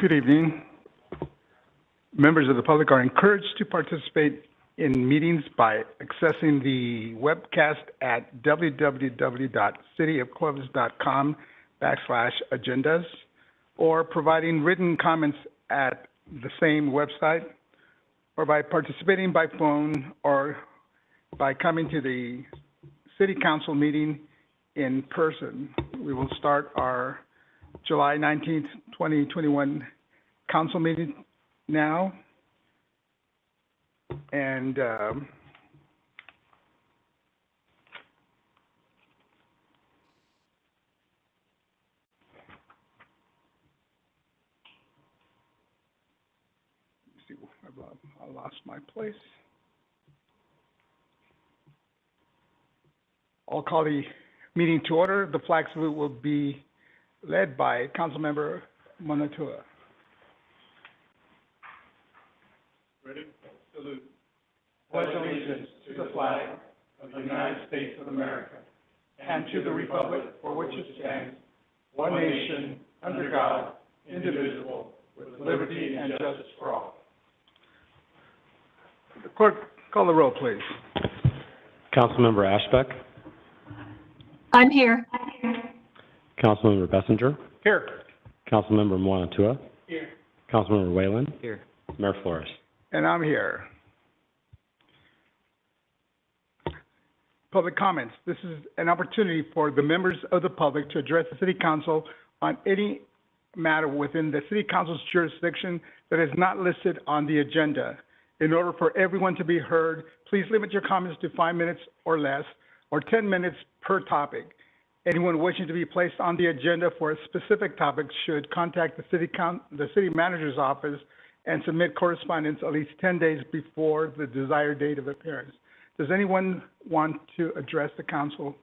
Good evening. Members of the public are encouraged to participate in meetings by accessing the webcast at www.cityofclovis.com/agendas or providing written comments at the same website, or by participating by phone or by coming to the City Council meeting in person. We will start our July 19th, 2021 council meeting now. And see, I lost my place. I'll call the meeting to order. The flag salute will be led by Councilmember Monatua. Ready? Salute. Pledge allegiance to the flag of the United States of America and to the republic for which it stands, one nation, under God, indivisible, with liberty and justice for all. The clerk, call the roll, please. Councilmember Ashbeck. I'm here. Councilmember Bessinger. Here. Councilmember Moanatua. Here. Councilmember Whalen. Here. Mayor Flores. And I'm here. Public comments. This is an opportunity for the members of the public to address the City Council on any matter within the City Council's jurisdiction that is not listed on the agenda. In order for everyone to be heard, please limit your comments to 5 minutes or less, or 10 minutes per topic. Anyone wishing to be placed on the agenda for a specific topic should contact the city manager's office and submit correspondence at least 10 days before the desired date of appearance. Does anyone want to address the council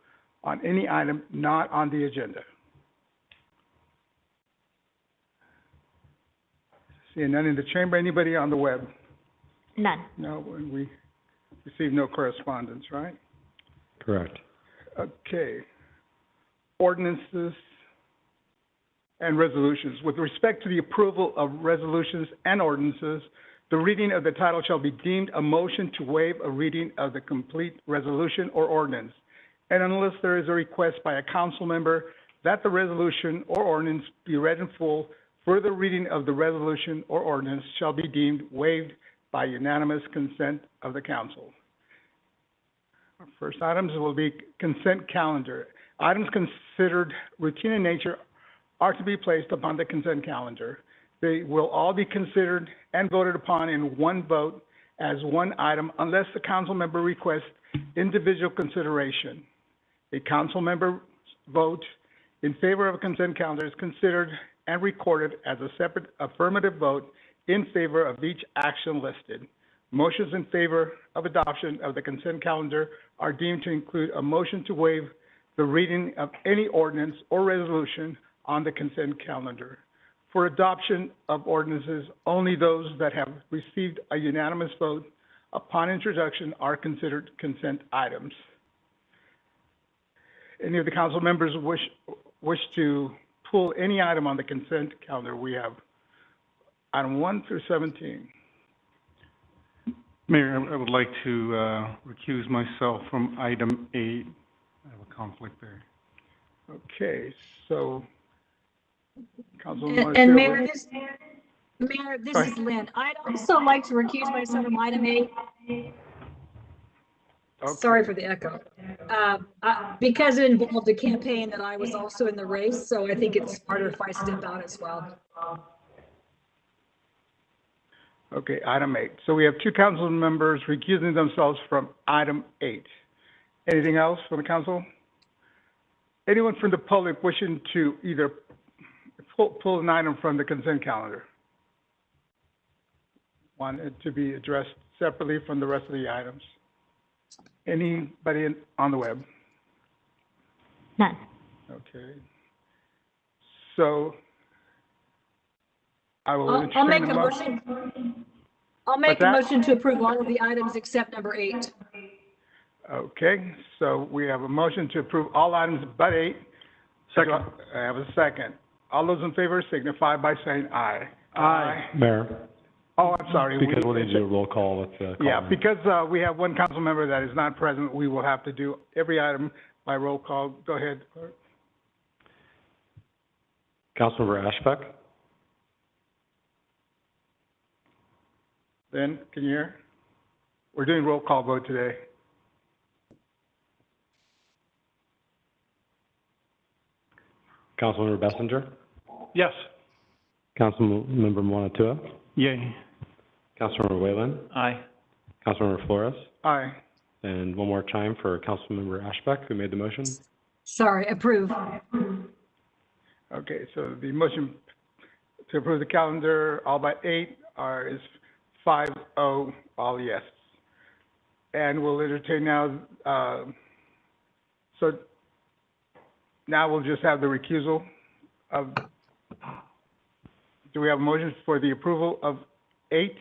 on any item not on the agenda? Seeing none in the chamber. Anybody on the web? None. No, we received no correspondence, right? Correct. Okay. Ordinances and resolutions. With respect to the approval of resolutions and ordinances, the reading of the title shall be deemed a motion to waive a reading of the complete resolution or ordinance. And unless there is a request by a council member that the resolution or ordinance be read in full, further reading of the resolution or ordinance shall be deemed waived by unanimous consent of the council. Our first items will be consent calendar. Items considered routine in nature are to be placed upon the consent calendar. They will all be considered and voted upon in one vote as one item unless the council member requests individual consideration. A council member's vote in favor of a consent calendar is considered and recorded as a separate affirmative vote in favor of each action listed. Motions in favor of adoption of the consent calendar are deemed to include a motion to waive the reading of any ordinance or resolution on the consent calendar. For adoption of ordinances, only those that have received a unanimous vote upon introduction are considered consent items. Any of the council members wish to pull any item on the consent calendar? We have item 1 through 17. Mayor, I would like to recuse myself from item 8. I have a conflict there. Okay, so And Mayor, this is Lynn. I'd also like to recuse myself from item 8. Okay. Sorry for the echo. Because it involved a campaign that I was also in the race, so I think it's smarter if I step out as well. Okay, item 8. So we have 2 council members recusing themselves from item 8. Anything else from the council? Anyone from the public wishing to either pull an item from the consent calendar? Want it to be addressed separately from the rest of the items? Anybody on the web? None. Okay. So I will I'll make a motion. I'll make a motion to approve all of the items except number 8. Okay, so we have a motion to approve all items but 8. Second. I have a second. All those in favor signify by saying aye. Aye. Mayor, Oh, I'm sorry. because we'll need to do a roll call with the Yeah, caller. because we have one council member that is not present, we will have to do every item by roll call. Go ahead, clerk. Councilmember Ashbeck, Ben, can you hear? We're doing roll call vote today. Councilmember Bessinger, Yes. Councilmember Mwanatua, Yay. Councilmember Whalen, Aye. Councilmember Flores, Aye. and one more time for Councilmember Ashbeck, who made the motion. Sorry, approve. Okay, so the motion to approve the calendar, all but 8 is 5-0, all yes. And we'll entertain now, so now we'll just have the recusal of, do we have a motion for the approval of 8?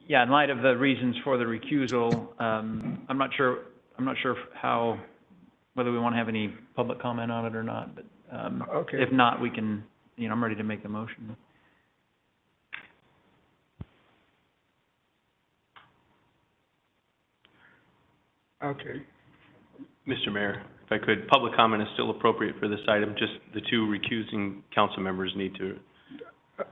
Yeah, in light of the reasons for the recusal, I'm not sure how, whether we want to have any public comment on it or not, but, Okay. if not, we can, I'm ready to make the motion. Okay. Mr. Mayor, if I could, public comment is still appropriate for this item, just the two recusing council members need to,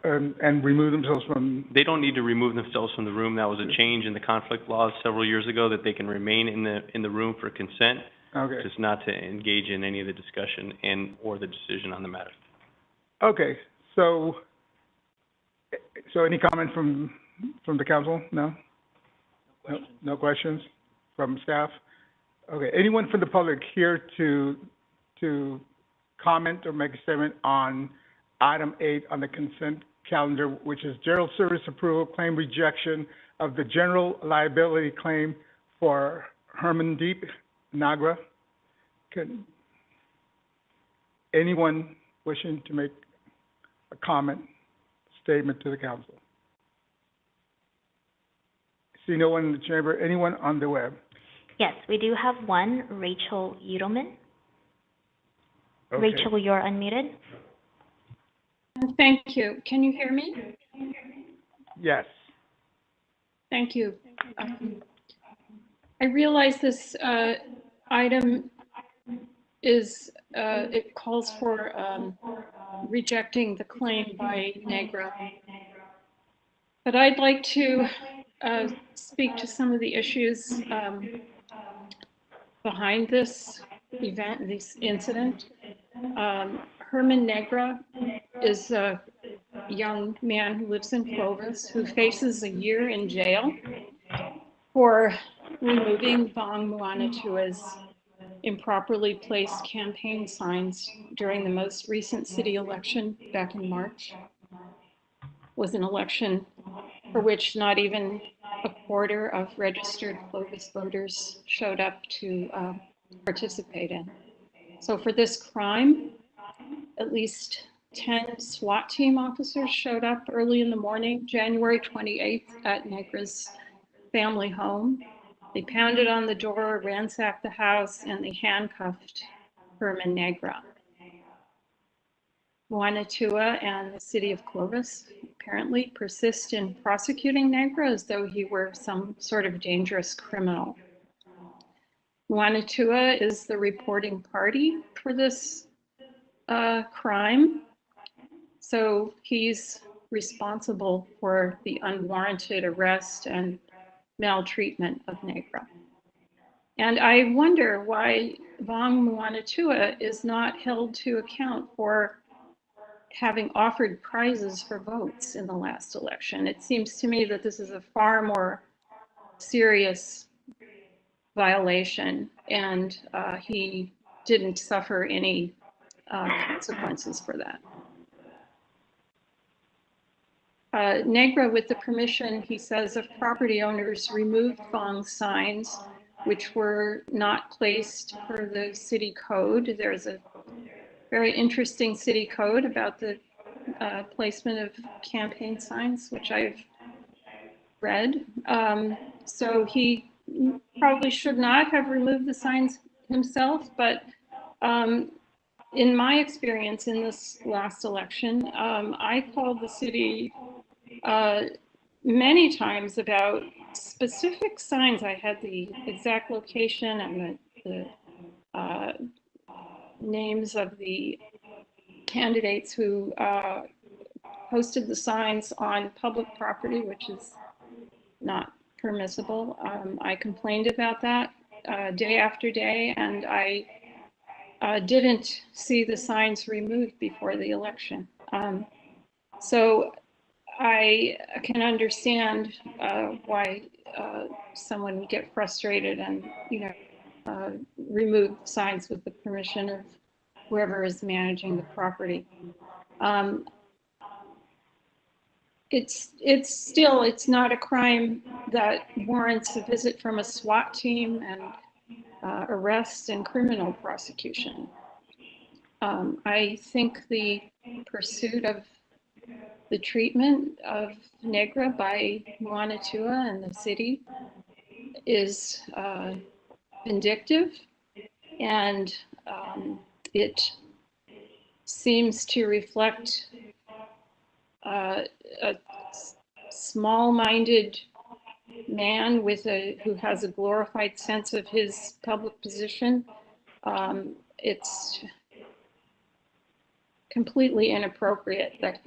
And remove themselves from, they don't need to remove themselves from the room. That was a change in the conflict laws several years ago, that they can remain in the room for consent, okay. just not to engage in any of the discussion and or the decision on the matter. Okay, so any comment from the council? No? No questions from staff? Okay, anyone from the public here to comment or make a statement on item 8 on the consent calendar, which is general service approval claim rejection of the general liability claim for Hermandeep Nagra? Can anyone wishing to make a comment, statement to the council? See no one in the chamber. Anyone on the web? Yes, we do have one, Rachel Udelman. Okay. Rachel, you're unmuted. Thank you. Can you hear me? Yes. Thank you. I realize this item is, it calls for rejecting the claim by Negra. But I'd like to speak to some of the issues behind this event, this incident. Herman Negra is a young man who lives in Clovis who faces a year in jail for removing Vong Muanatua's improperly placed campaign signs during the most recent city election back in March. Was an election for which not even a quarter of registered Clovis voters showed up to participate in. So for this crime, at least 10 SWAT team officers showed up early in the morning, January 28th, at Negra's family home. They pounded on the door, ransacked the house, and they handcuffed Herman Negra. Muanatua and the city of Clovis apparently persist in prosecuting Negra as though he were some sort of dangerous criminal. Muanatua is the reporting party for this crime, so he's responsible for the unwarranted arrest and maltreatment of Negra. And I wonder why Vong Muanatua is not held to account for having offered prizes for votes in the last election. It seems to me that this is a far more serious violation, and he didn't suffer any consequences for that. Negra, with the permission, he says, of property owners, removed Vong's signs, which were not placed per the city code. There's a very interesting city code about the placement of campaign signs, which I've read. So he probably should not have removed the signs himself, but in my experience in this last election, I called the city many times about specific signs. I had the exact location and the names of the candidates who posted the signs on public property, which is not permissible. I complained about that day after day, and I didn't see the signs removed before the election. So I can understand why someone would get frustrated and, remove signs with the permission of whoever is managing the property. It's not a crime that warrants a visit from a SWAT team and arrest and criminal prosecution. I think the pursuit of the treatment of Negra by Muanatua and the city is vindictive, and it seems to reflect a small-minded man who has a glorified sense of his public position. It's completely inappropriate that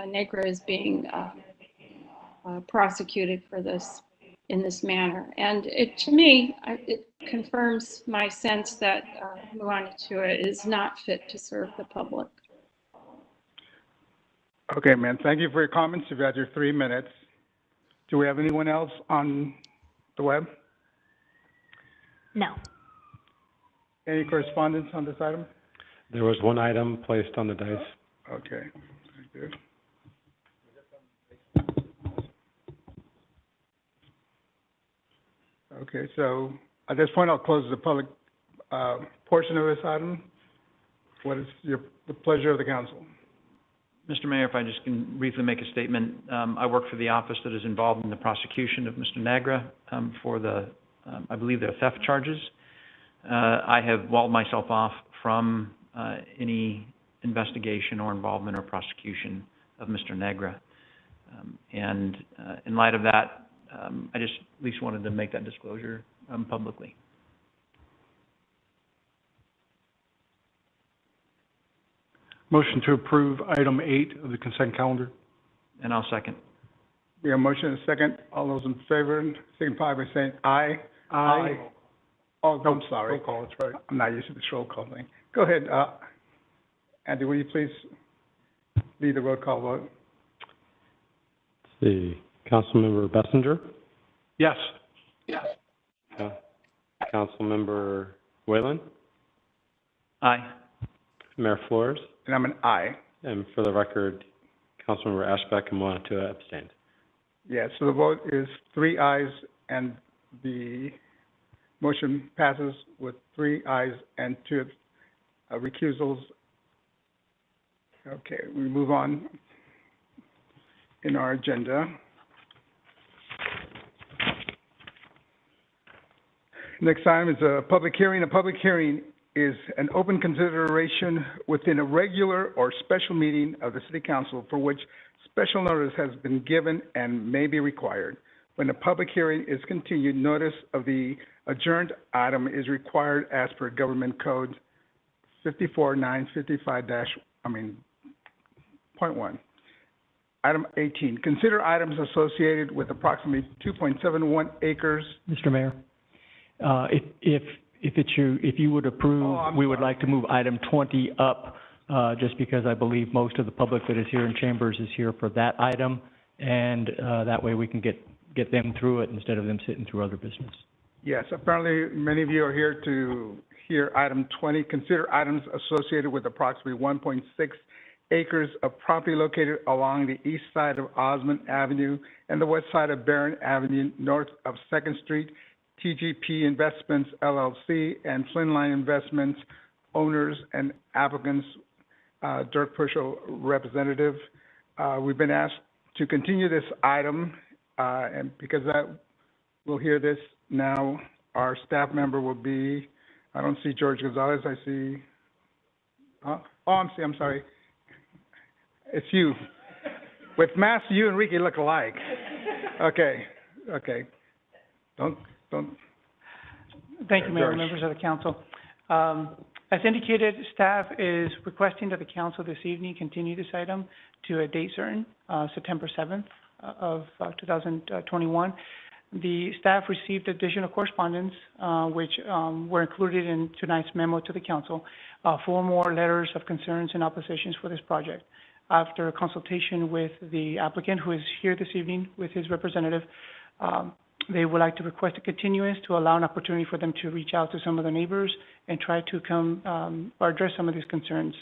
Negra is being prosecuted for this in this manner. And to me, it confirms my sense that Muanatua is not fit to serve the public. Okay, ma'am. Thank you for your comments. You've had your 3 minutes. Do we have anyone else on the web? No. Any correspondence on this item? There was one item placed on the dice. Okay, thank you. Okay, so at this point, I'll close the public portion of this item. What is the pleasure of the council? Mr. Mayor, if I just can briefly make a statement. I work for the office that is involved in the prosecution of Mr. Negra for the, I believe they're theft charges. I have walled myself off from any investigation or involvement or prosecution of Mr. Negra. And in light of that, I just at least wanted to make that disclosure publicly. Motion to approve item 8 of the consent calendar. And I'll second. We have a motion and a second. All those in favor, signify by saying aye. Aye. Oh, I'm sorry. Roll call, that's right. I'm not used to this roll call thing. Go ahead, Andy, will you please lead the roll call vote? Let's see. Councilmember Bessinger? Yes. Councilmember Whalen? Aye. Mayor Flores? And I'm an aye. And for the record, Councilmember Ashbeck and Muanatua abstained. Yes, so the vote is 3 ayes, and the motion passes with 3 ayes and 2 recusals. Okay, we move on in our agenda. Next item is a public hearing. A public hearing is an open consideration within a regular or special meeting of the City Council for which special notice has been given and may be required. When a public hearing is continued, notice of the adjourned item is required as per Government Code 54-955-.1. Item 18, consider items associated with approximately 2.71 acres. Mr. Mayor, if you would approve, we would like to move item 20 up, just because I believe most of the public that is here in chambers is here for that item, and that way we can get them through it instead of them sitting through other business. Yes, apparently many of you are here to hear item 20. Consider items associated with approximately 1.6 acres of property located along the east side of Osmond Avenue and the west side of Barron Avenue, north of 2nd Street, TGP Investments, LLC, and Flynn Line Investments, owners and applicants, Dirk Puschel, representative. We've been asked to continue this item, and because we'll hear this now, our staff member will be, I don't see George Gonzalez, I see Oh, I'm sorry. It's you. With masks, you and Ricky look alike. Okay. Don't. Thank you, Mayor, George. members of the council. As indicated, staff is requesting that the council this evening continue this item to a date certain, September 7th of 2021. The staff received additional correspondence, which were included in tonight's memo to the council, 4 more letters of concerns and oppositions for this project. After consultation with the applicant, who is here this evening with his representative, they would like to request a continuance to allow an opportunity for them to reach out to some of the neighbors and try to come or address some of these concerns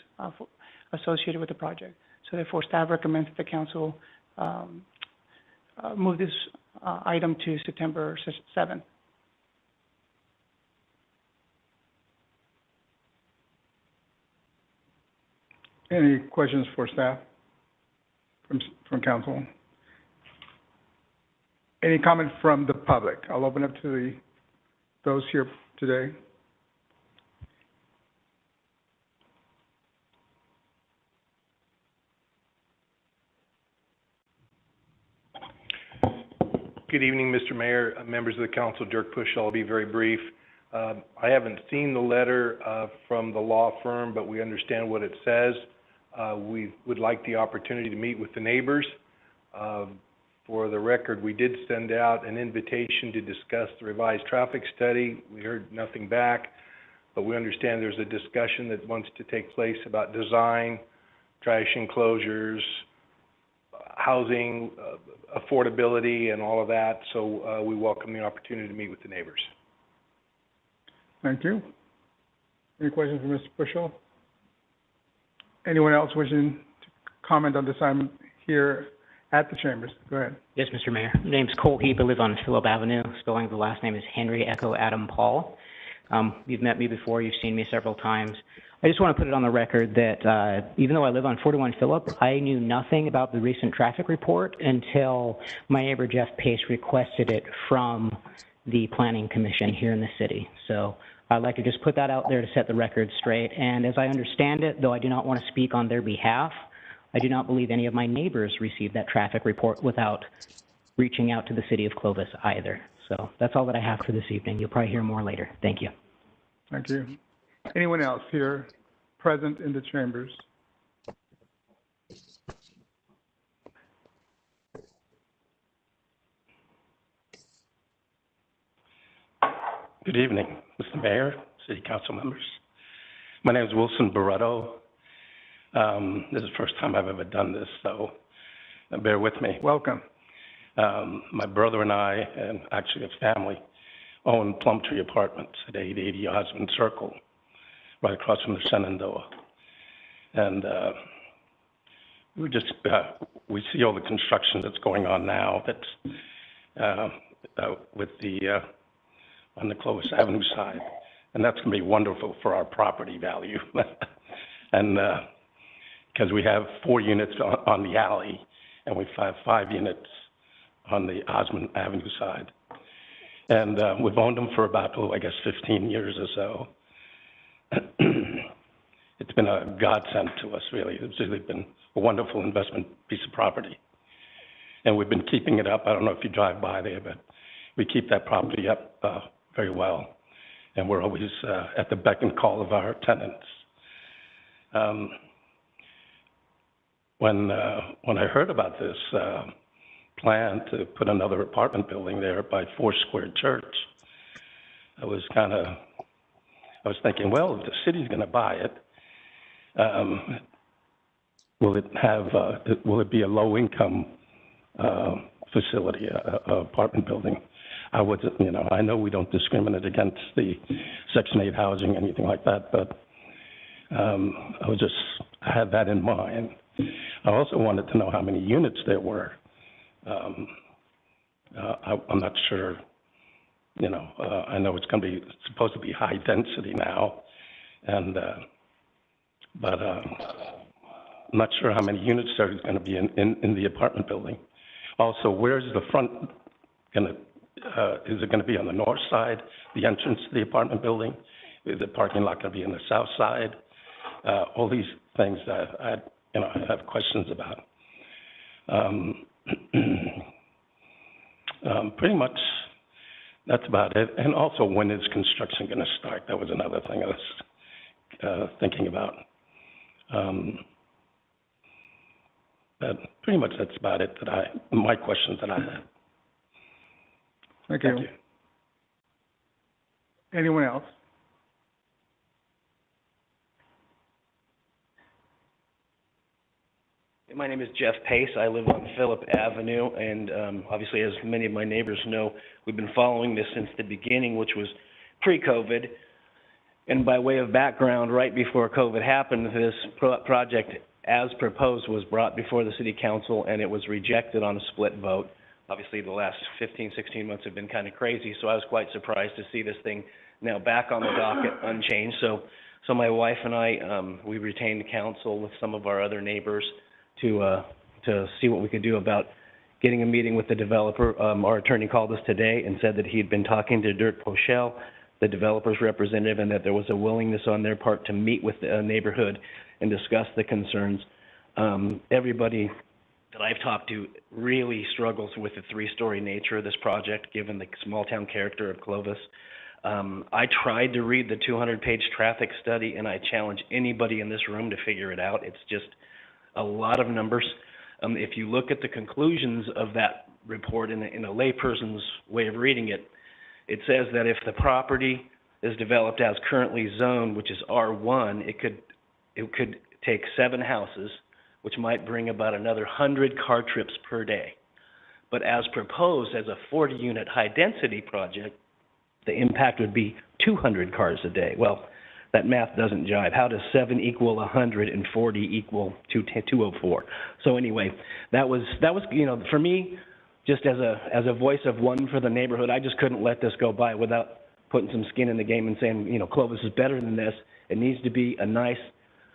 associated with the project. So therefore, staff recommends that the council move this item to September 7th. Any questions for staff from council? Any comment from the public? I'll open up to those here today. Good evening, Mr. Mayor, members of the council. Dirk Push. I'll be very brief. I haven't seen the letter from the law firm, but we understand what it says. We would like the opportunity to meet with the neighbors. For the record, we did send out an invitation to discuss the revised traffic study. We heard nothing back, but we understand there's a discussion that wants to take place about design, trash enclosures, housing, affordability, and all of that. So we welcome the opportunity to meet with the neighbors. Thank you. Any questions for Mr. Bushell? Anyone else wishing to comment on this item here at the chambers? Go ahead. Yes, Mr. Mayor. My name's Cole Heap. I live on Phillip Avenue. Spelling of the last name is Henry Echo Adam Paul. You've met me before. You've seen me several times. I just want to put it on the record that even though I live on 41 Phillip, I knew nothing about the recent traffic report until my neighbor Jeff Pace requested it from the Planning Commission here in the city. So I'd like to just put that out there to set the record straight. And as I understand it, though I do not want to speak on their behalf, I do not believe any of my neighbors received that traffic report without reaching out to the city of Clovis either. So that's all that I have for this evening. You'll probably hear more later. Thank you. Thank you. Anyone else here present in the chambers? Good evening, Mr. Mayor, City Council members. My name is Wilson Barretto. This is the first time I've ever done this, so bear with me. Welcome. My brother and I, and actually a family, own Plumtree Apartments at 880 Osmond Circle, right across from the Shenandoah. And we see all the construction that's going on now that's with the on the Clovis Avenue side, and that's going to be wonderful for our property value. And because we have 4 units on the alley, and we have 5 units on the Osmond Avenue side. And we've owned them for about, 15 years or so. It's been a godsend to us, really. It's really been a wonderful investment piece of property. And we've been keeping it up. I don't know if you drive by there, but we keep that property up very well. And we're always at the beck and call of our tenants. When I heard about this plan to put another apartment building there by Foursquare Church, I was thinking, well, if the city's going to buy it, will it be a low-income facility, apartment building? I know we don't discriminate against the Section 8 housing, anything like that, but I had that in mind. I also wanted to know how many units there were. I'm not sure. I know it's supposed to be high density now, and but I'm not sure how many units there is going to be in the apartment building. Also, where's the front going to? Is it going to be on the north side, the entrance to the apartment building? Is the parking lot going to be on the south side? all these things that I have questions about. Pretty much that's about it. And also, when is construction going to start? That was another thing I was thinking about. But pretty much that's about it my questions that I had. Thank you. Anyone else? My name is Jeff Pace. I live on Phillip Avenue, and obviously, as many of my neighbors know, we've been following this since the beginning, which was pre-COVID. And by way of background, right before COVID happened, this project, as proposed, was brought before the City Council, and it was rejected on a split vote. Obviously, the last 15, 16 months have been kind of crazy, so I was quite surprised to see this thing now back on the docket unchanged. So my wife and I, we retained counsel with some of our other neighbors to see what we could do about getting a meeting with the developer. Our attorney called us today and said that he'd been talking to Dirk Pochel, the developer's representative, and that there was a willingness on their part to meet with the neighborhood and discuss the concerns. Everybody that I've talked to really struggles with the three-story nature of this project, given the small-town character of Clovis. I tried to read the 200-page traffic study, and I challenge anybody in this room to figure it out. It's just a lot of numbers. If you look at the conclusions of that report in a layperson's way of reading it, it says that if the property is developed as currently zoned, which is R1, it could take 7 houses, which might bring about another 100 car trips per day. But as proposed as a 40-unit high-density project, the impact would be 200 cars a day. Well, that math doesn't jive. How does 7 equal 100 and 40 equal 204? So anyway, that was for me, just as a voice of one for the neighborhood, I just couldn't let this go by without putting some skin in the game and saying, Clovis is better than this. It needs to be a nice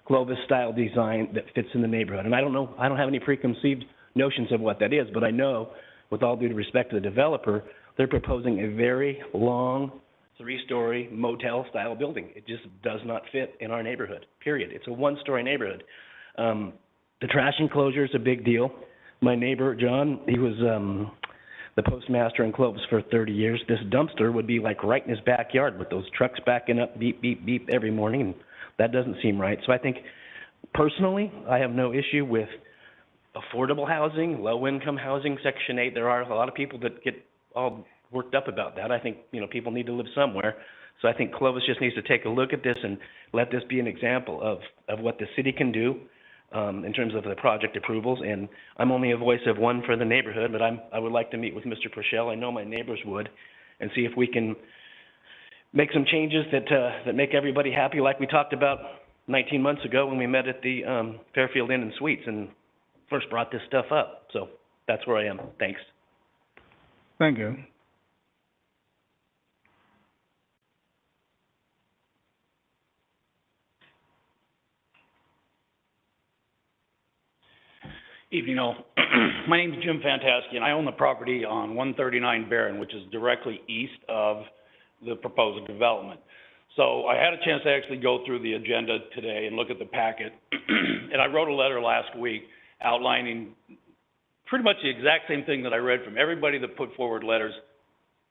Clovis-style design that fits in the neighborhood. And I don't have any preconceived notions of what that is, but I know, with all due respect to the developer, they're proposing a very long, 3-story motel-style building. It just does not fit in our neighborhood, period. It's a 1-story neighborhood. The trash enclosure is a big deal. My neighbor, John, he was the postmaster in Clovis for 30 years. This dumpster would be like right in his backyard with those trucks backing up, beep, beep, beep every morning, and that doesn't seem right. So I think, personally, I have no issue with affordable housing, low-income housing, Section 8. There are a lot of people that get all worked up about that. I think, people need to live somewhere. So I think Clovis just needs to take a look at this and let this be an example of what the city can do in terms of the project approvals. And I'm only a voice of one for the neighborhood, but I would like to meet with Mr. Pochel. I know my neighbors would, and see if we can make some changes that make everybody happy, like we talked about 19 months ago when we met at the Fairfield Inn and Suites and first brought this stuff up. So that's where I am. Thanks. Thank you. Evening all. My name is Jim Fantaski, and I own the property on 139 Barron, which is directly east of the proposed development. So I had a chance to actually go through the agenda today and look at the packet, and I wrote a letter last week outlining pretty much the exact same thing that I read from everybody that put forward letters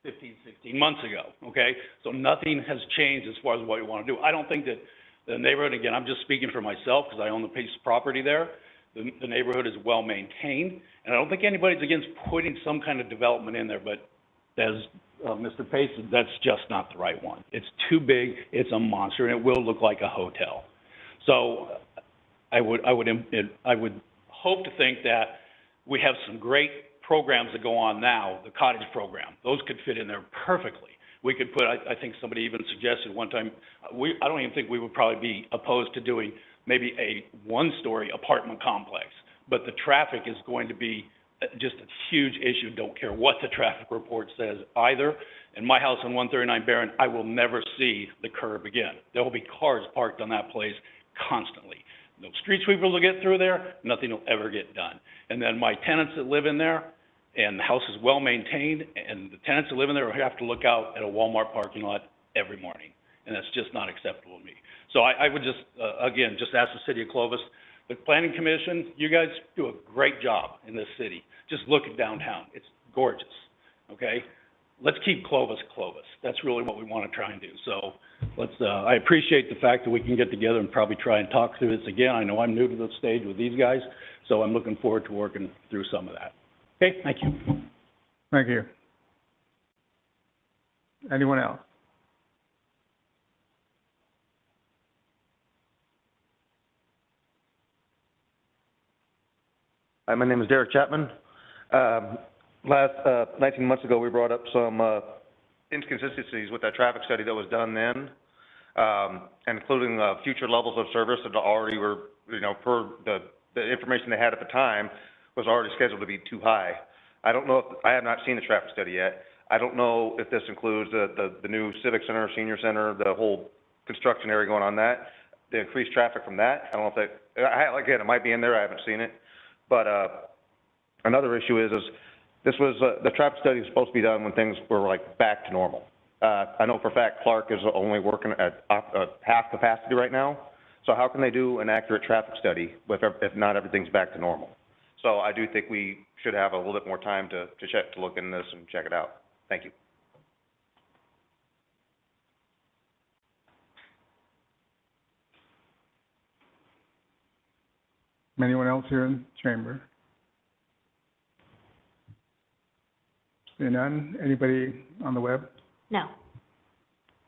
15, 16 months ago, okay? So nothing has changed as far as what we want to do. I don't think that the neighborhood, again, I'm just speaking for myself because I own the piece of property there. The neighborhood is well maintained, and I don't think anybody's against putting some kind of development in there, but as Mr. Pace said, that's just not the right one. It's too big, it's a monster, and it will look like a hotel. So I would hope to think that we have some great programs that go on now, the cottage program. Those could fit in there perfectly. We could put, I think somebody even suggested one time, I don't even think we would probably be opposed to doing maybe a 1-story apartment complex, but the traffic is going to be just a huge issue. Don't care what the traffic report says either. In my house on 139 Barron, I will never see the curb again. There will be cars parked on that place constantly. No street sweepers will get through there, nothing will ever get done. And then my tenants that live in there, and the house is well maintained, and the tenants that live in there have to look out at a Walmart parking lot every morning. And that's just not acceptable to me. So I would just, again, just ask the city of Clovis, the planning commission, you guys do a great job in this city. Just look at downtown. It's gorgeous, okay? Let's keep Clovis Clovis. That's really what we want to try and do. So let's, I appreciate the fact that we can get together and probably try and talk through this again. I know I'm new to the stage with these guys, so I'm looking forward to working through some of that. Okay, thank you. Thank you. Anyone else? Hi, my name is Derek Chapman. 19 months ago, we brought up some inconsistencies with that traffic study that was done then, including future levels of service that already were, per the information they had at the time, was already scheduled to be too high. I don't know if, I have not seen the traffic study yet. I don't know if this includes the new Civic Center, Senior Center, the whole construction area going on that, the increased traffic from that. I don't know if that, again, it might be in there, I haven't seen it. But another issue is this was, the traffic study was supposed to be done when things were like back to normal. I know for a fact Clark is only working at half capacity right now. So how can they do an accurate traffic study if not everything's back to normal? So I do think we should have a little bit more time to look into this and check it out. Thank you. Anyone else here in the chamber? Seeing none. Anybody on the web? No.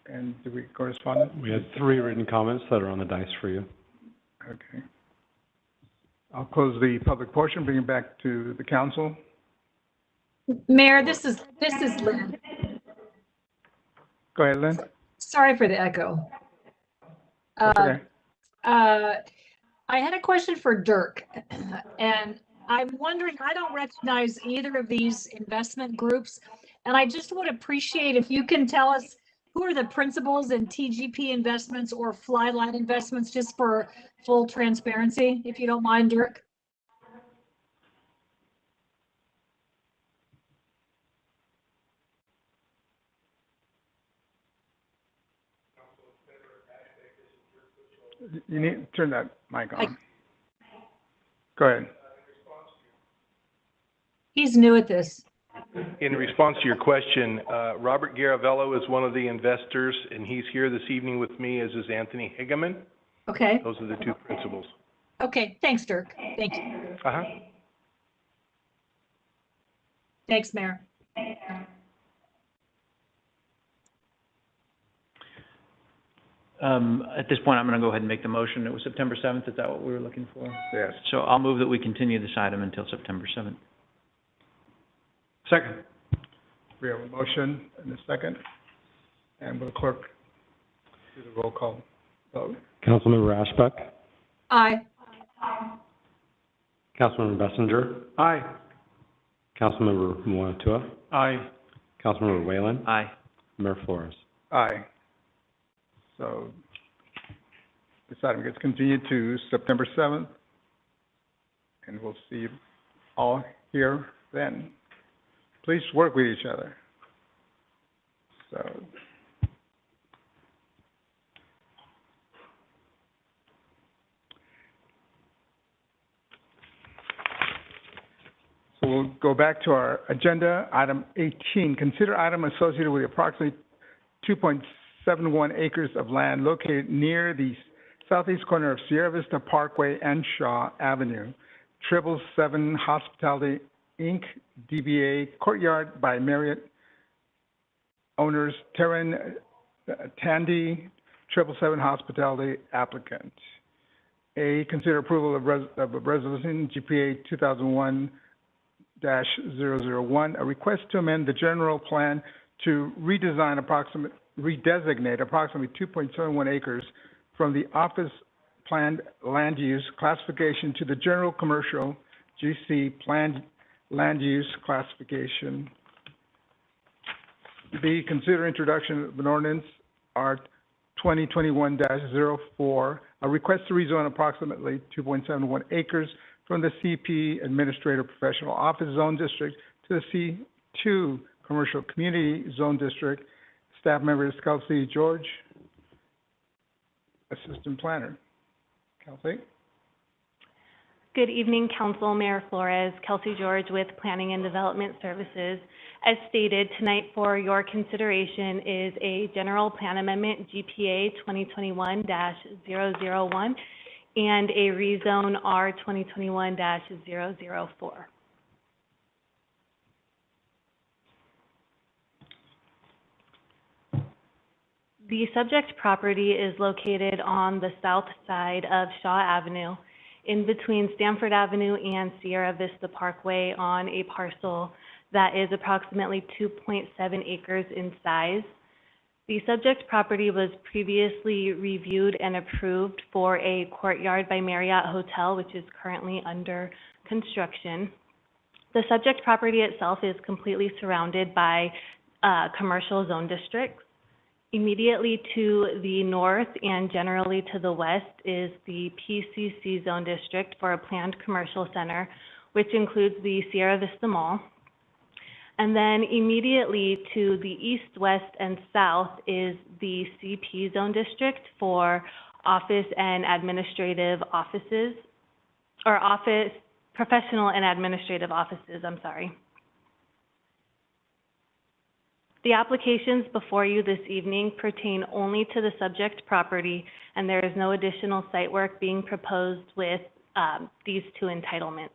And do we correspond? We had 3 written comments that are on the dice for you. Okay. I'll close the public portion, bring it back to the council. Mayor, this is Lynn. Go ahead, Lynn. Sorry for the echo. That's okay. I had a question for Dirk, and I'm wondering, I don't recognize either of these investment groups, and I just would appreciate if you can tell us who are the principals in TGP Investments or Flyline Investments, just for full transparency, if you don't mind, Dirk. You need to turn that mic on. Go ahead. He's new at this. In response to your question, Robert Garavello is one of the investors, and he's here this evening with me, as is Anthony Higaman. Okay. Those are the 2 principals. Okay, thanks, Dirk. Thank you. Uh-huh. Thanks, Mayor. At this point, I'm going to go ahead and make the motion. It was September 7th. Is that what we were looking for? Yes. So I'll move that we continue this item until September 7th. Second. We have a motion and a second. And will the clerk do the roll call vote? Councilmember Ashbeck? Aye. Councilmember Bessinger? Aye. Councilmember Moatua? Aye. Councilmember Whalen? Aye. Mayor Flores? Aye. So this item gets continued to September 7th, and we'll see you all here then. Please work with each other. So we'll go back to our agenda. Item 18, consider item associated with approximately 2.71 acres of land located near the southeast corner of Sierra Vista Parkway and Shaw Avenue. 777 Hospitality, Inc., DBA Courtyard by Marriott. Owners Terran Tandy, 777 Hospitality applicant. A, consider approval of a resolution GPA 2001-001, a request to amend the general plan to redesignate approximately 2.71 acres from the office planned land use classification to the general commercial GC planned land use classification. B, consider introduction of an ordinance R 2021-04, a request to rezone approximately 2.71 acres from the CP Administrator Professional Office Zone District to the C2 Commercial Community Zone District. Staff members Kelsey George. Assistant Planner. Kelsey? Good evening, Council, Mayor Flores, Kelsey George with Planning and Development Services. As stated, tonight for your consideration is a General Plan Amendment GPA 2021-001 and a Rezone R 2021-004. The subject property is located on the south side of Shaw Avenue, in between Stanford Avenue and Sierra Vista Parkway on a parcel that is approximately 2.7 acres in size. The subject property was previously reviewed and approved for a Courtyard by Marriott hotel, which is currently under construction. The subject property itself is completely surrounded by commercial zone districts. Immediately to the north and generally to the west is the PCC zone district for a planned commercial center, which includes the Sierra Vista Mall. And then immediately to the east, west, and south is the CP zone district for office and administrative offices, or office, professional and administrative offices, I'm sorry. The applications before you this evening pertain only to the subject property, and there is no additional site work being proposed with these two entitlements.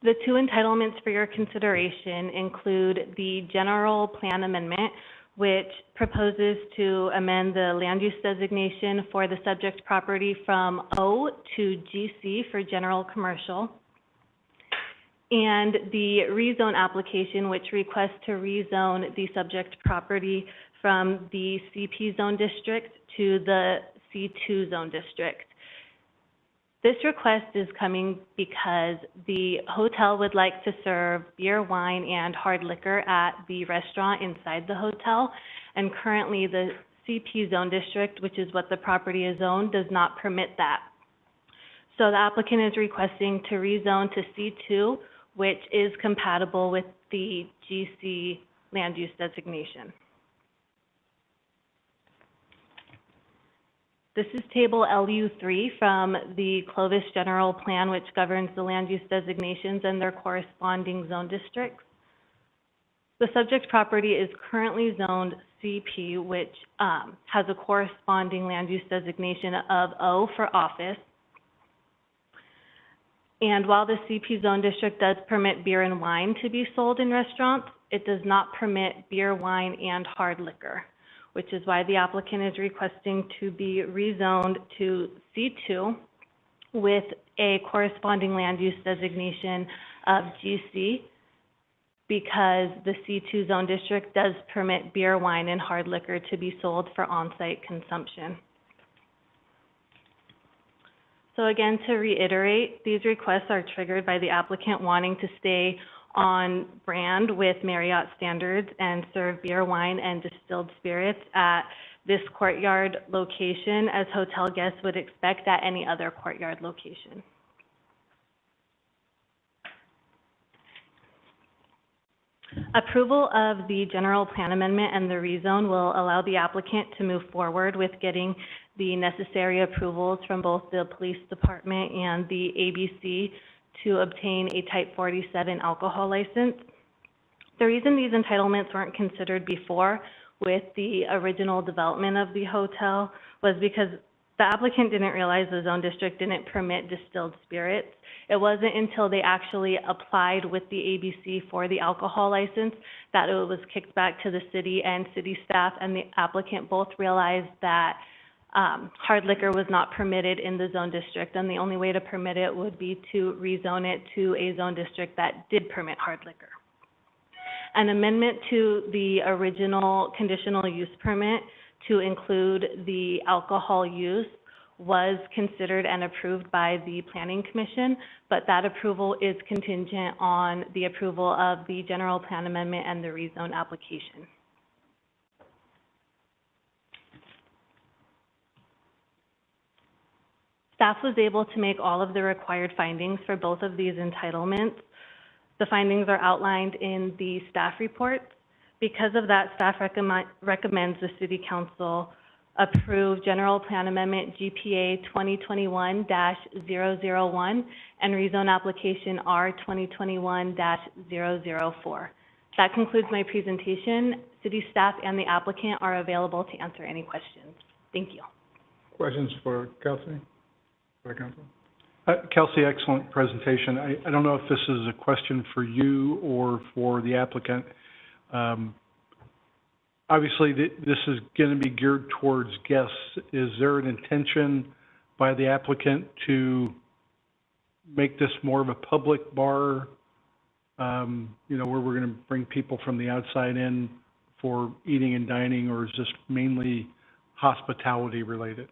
The two entitlements for your consideration include the General Plan Amendment, which proposes to amend the land use designation for the subject property from O to GC for general commercial, and the rezone application, which requests to rezone the subject property from the CP zone district to the C2 zone district. This request is coming because the hotel would like to serve beer, wine, and hard liquor at the restaurant inside the hotel, and currently the CP zone district, which is what the property is zoned, does not permit that. So the applicant is requesting to rezone to C2, which is compatible with the GC land use designation. This is table LU3 from the Clovis General Plan, which governs the land use designations and their corresponding zone districts. The subject property is currently zoned CP, which has a corresponding land use designation of O for office. And while the CP zone district does permit beer and wine to be sold in restaurants, it does not permit beer, wine, and hard liquor, which is why the applicant is requesting to be rezoned to C2 with a corresponding land use designation of GC, because the C2 zone district does permit beer, wine, and hard liquor to be sold for on-site consumption. So again, to reiterate, these requests are triggered by the applicant wanting to stay on brand with Marriott standards and serve beer, wine, and distilled spirits at this Courtyard location, as hotel guests would expect at any other Courtyard location. Approval of the General Plan Amendment and the rezone will allow the applicant to move forward with getting the necessary approvals from both the police department and the ABC to obtain a Type 47 alcohol license. The reason these entitlements weren't considered before with the original development of the hotel was because the applicant didn't realize the zone district didn't permit distilled spirits. It wasn't until they actually applied with the ABC for the alcohol license that it was kicked back to the city, and city staff and the applicant both realized that hard liquor was not permitted in the zone district, and the only way to permit it would be to rezone it to a zone district that did permit hard liquor. An amendment to the original conditional use permit to include the alcohol use was considered and approved by the Planning Commission, but that approval is contingent on the approval of the General Plan Amendment and the rezone application. Staff was able to make all of the required findings for both of these entitlements. The findings are outlined in the staff report. Because of that, staff recommends the City Council approve General Plan Amendment GPA 2021-001 and rezone application R 2021-004. That concludes my presentation. City staff and the applicant are available to answer any questions. Thank you. Questions for Kelsey? For the council? Kelsey, excellent presentation. I don't know if this is a question for you or for the applicant. Obviously, this is going to be geared towards guests. Is there an intention by the applicant to make this more of a public bar, you know, where we're going to bring people from the outside in for eating and dining, or is this mainly hospitality related?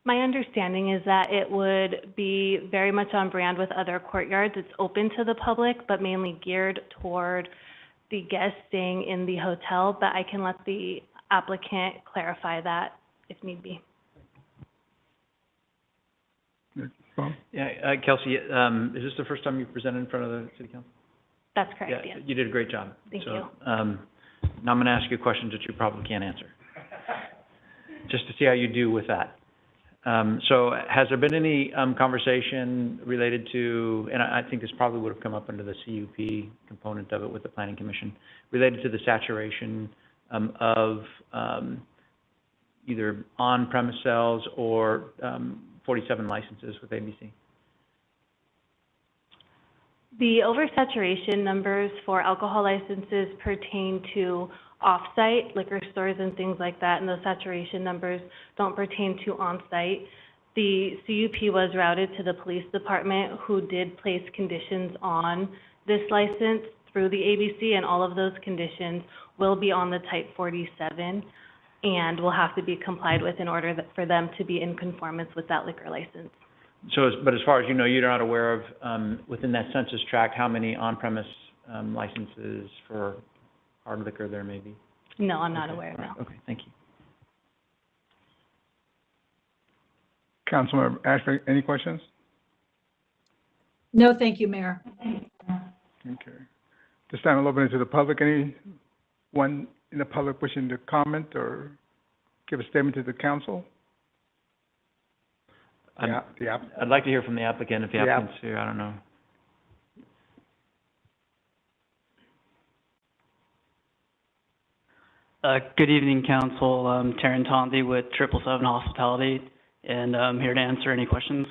My understanding is that it would be very much on brand with other courtyards. It's open to the public, but mainly geared toward the guests staying in the hotel, but I can let the applicant clarify that if need be. Yeah, Kelsey, is this the first time you've presented in front of the City Council? That's correct, yes. You did a great job. Thank you. Now I'm going to ask you questions that you probably can't answer, just to see how you do with that. So has there been any conversation related to, and I think this probably would have come up under the CUP component of it with the Planning Commission, related to the saturation of either on-premise sales or 47 licenses with ABC? The oversaturation numbers for alcohol licenses pertain to off-site liquor stores and things like that, and those saturation numbers don't pertain to on-site. The CUP was routed to the police department, who did place conditions on this license through the ABC, and all of those conditions will be on the Type 47 and will have to be complied with in order for them to be in conformance with that liquor license. So, but as far as you know, you're not aware of, within that census tract, how many on-premise licenses for hard liquor there may be? No, I'm not aware, no. Okay, thank you. Councilmember Ashby, any questions? No, thank you, Mayor. Okay. This time I'll open it to the public. Anyone in the public wishing to comment or give a statement to the council? I'd like to hear from the applicant if the applicant's here, I don't know. Good evening, Council. I'm Taryn Tondy with 777 Hospitality, and I'm here to answer any questions.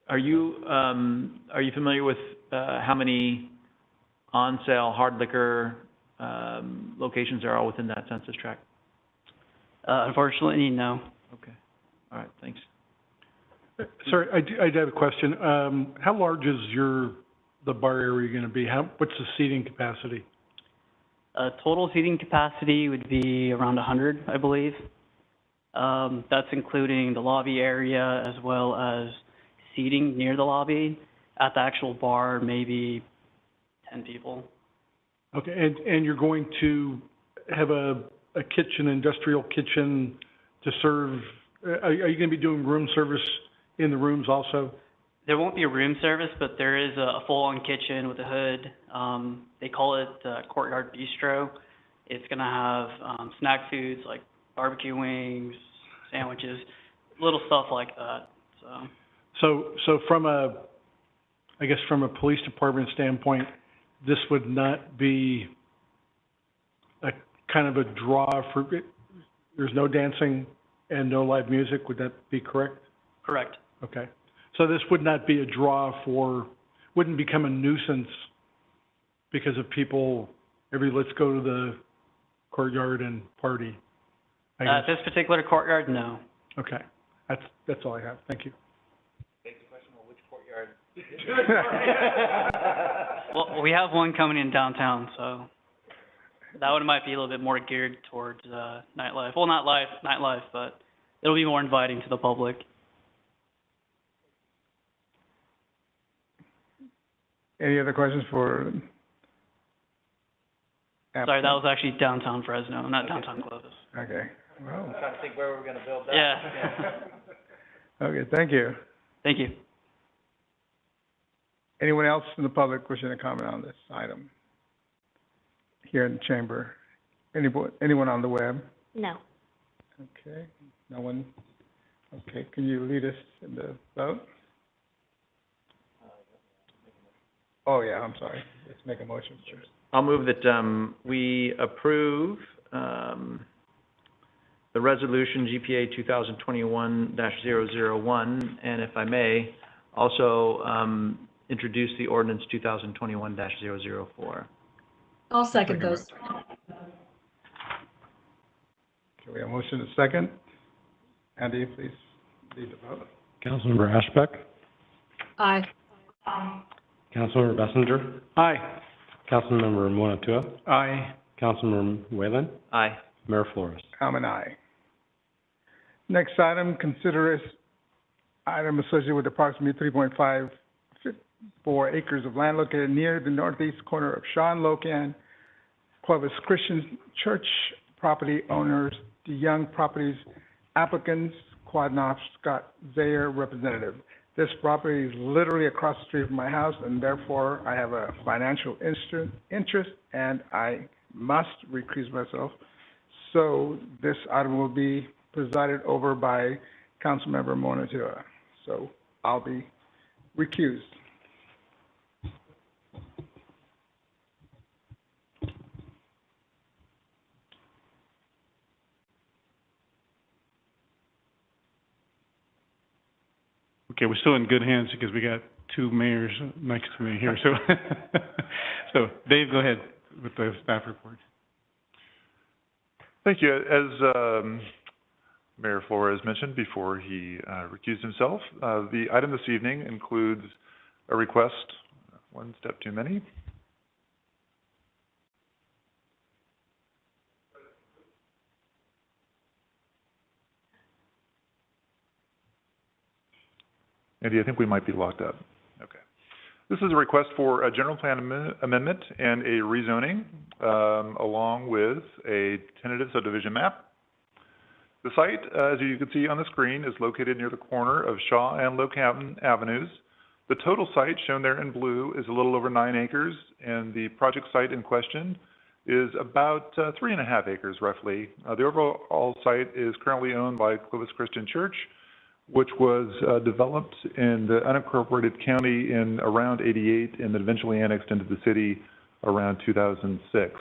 Are you familiar with how many on-sale hard liquor locations there are within that census tract? Unfortunately, no. Okay. All right, thanks. Sorry, I did have a question. How large is the bar area going to be? What's the seating capacity? Total seating capacity would be around 100, I believe. That's including the lobby area as well as seating near the lobby. At the actual bar, maybe 10 people. Okay, and you're going to have a kitchen, industrial kitchen to serve. Are you going to be doing room service in the rooms also? There won't be a room service, but there is a full-on kitchen with a hood. They call it Courtyard Bistro. It's going to have snack foods like barbecue wings, sandwiches, little stuff like that. So from I guess from a police department standpoint, this would not be a kind of a draw for, there's no dancing and no live music, would that be correct? Correct. Okay. So this would not be a draw wouldn't become a nuisance because of people, let's go to the courtyard and party. This particular courtyard, no. Okay. That's all I have. Thank you. Next question, which courtyard? Well, we have one coming in downtown, so that one might be a little bit more geared towards nightlife. Well, not nightlife, but it'll be more inviting to the public. Any other questions for? Sorry, that was actually downtown Fresno, not downtown Clovis. Okay. Well. I'm trying to think where we're going to build that. Yeah. Okay, thank you. Thank you. Anyone else in the public wishing to comment on this item? here in the chamber? Anyone on the web? No. Okay, no one? Okay, can you lead us in the vote? Oh, yeah, I'm sorry. Let's make a motion first. I'll move that we approve the resolution GPA 2021-001, and if I may, also introduce the ordinance 2021-004. I'll second those. Okay, we have a motion and a second. Andy, please lead the vote. Councilmember Ashbeck? Aye. Councilmember Bessinger? Aye. Councilmember Monatua? Aye. Councilmember Whalen? Aye. Mayor Flores? I'm an aye. Next item, consider item associated with approximately 3.54 acres of land located near the northeast corner of Shaw and Locan, Clovis Christian Church, property owners, the Young Properties applicants, Quadnoff Scott Zayer, representative. This property is literally across the street from my house, and therefore I have a financial interest, and I must recuse myself. So this item will be presided over by Councilmember Monatua. So I'll be recused. Okay, we're still in good hands because we got two mayors next to me here. So, so Dave, go ahead with the staff report. Thank you. As Mayor Flores mentioned before he recused himself, the item this evening includes a request, one step too many. Andy, I think we might be locked up. Okay. This is a request for a general plan amendment and a rezoning, along with a tentative subdivision map. The site, as you can see on the screen, is located near the corner of Shaw and Locan Avenues. The total site, shown there in blue, is a little over 9 acres, and the project site in question is about 3.5 acres, roughly. The overall site is currently owned by Clovis Christian Church, which was developed in the unincorporated county in around '88 and then eventually annexed into the city around 2006.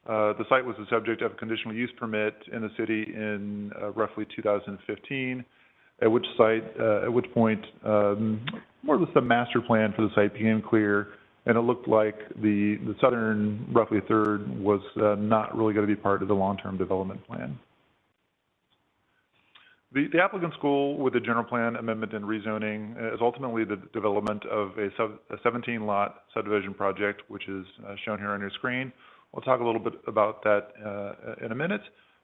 The site was the subject of a conditional use permit in the city in roughly 2015, at which point more or less the master plan for the site became clear, and it looked like the southern roughly third was not really going to be part of the long-term development plan. The applicant's goal with the general plan amendment and rezoning is ultimately the development of a 17-lot subdivision project, which is shown here on your screen. We'll talk a little bit about that in a minute.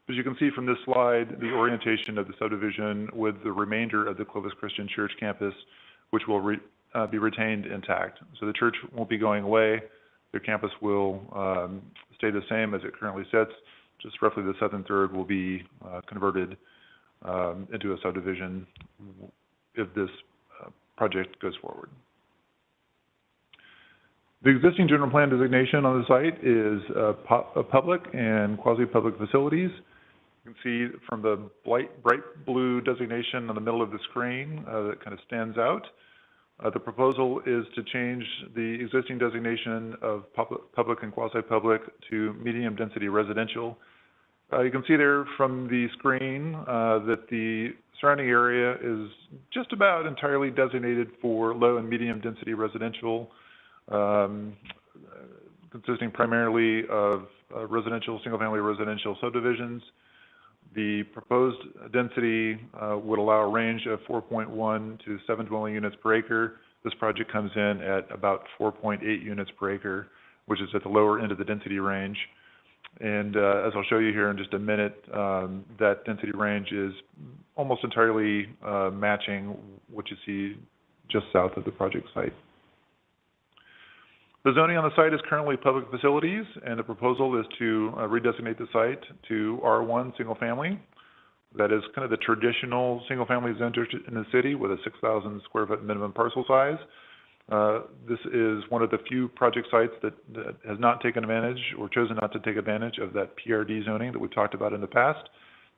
As you can see from this slide, the orientation of the subdivision with the remainder of the Clovis Christian Church campus, which will be retained intact. So the church won't be going away. Their campus will stay the same as it currently sits. Just roughly the southern third will be converted into a subdivision if this project goes forward. The existing general plan designation on the site is public and quasi-public facilities. You can see from the bright blue designation in the middle of the screen that kind of stands out. The proposal is to change the existing designation of public and quasi-public to medium density residential. You can see there from the screen that the surrounding area is just about entirely designated for low and medium density residential, consisting primarily of single-family residential subdivisions. The proposed density would allow a range of 4.1 to 7 dwelling units per acre. This project comes in at about 4.8 units per acre, which is at the lower end of the density range. And as I'll show you here in just a minute, that density range is almost entirely matching what you see just south of the project site. The zoning on the site is currently public facilities, and the proposal is to redesignate the site to R1 single family. That is kind of the traditional single family zone in the city with a 6,000 square foot minimum parcel size. This is one of the few project sites that has not taken advantage or chosen not to take advantage of that PRD zoning that we've talked about in the past.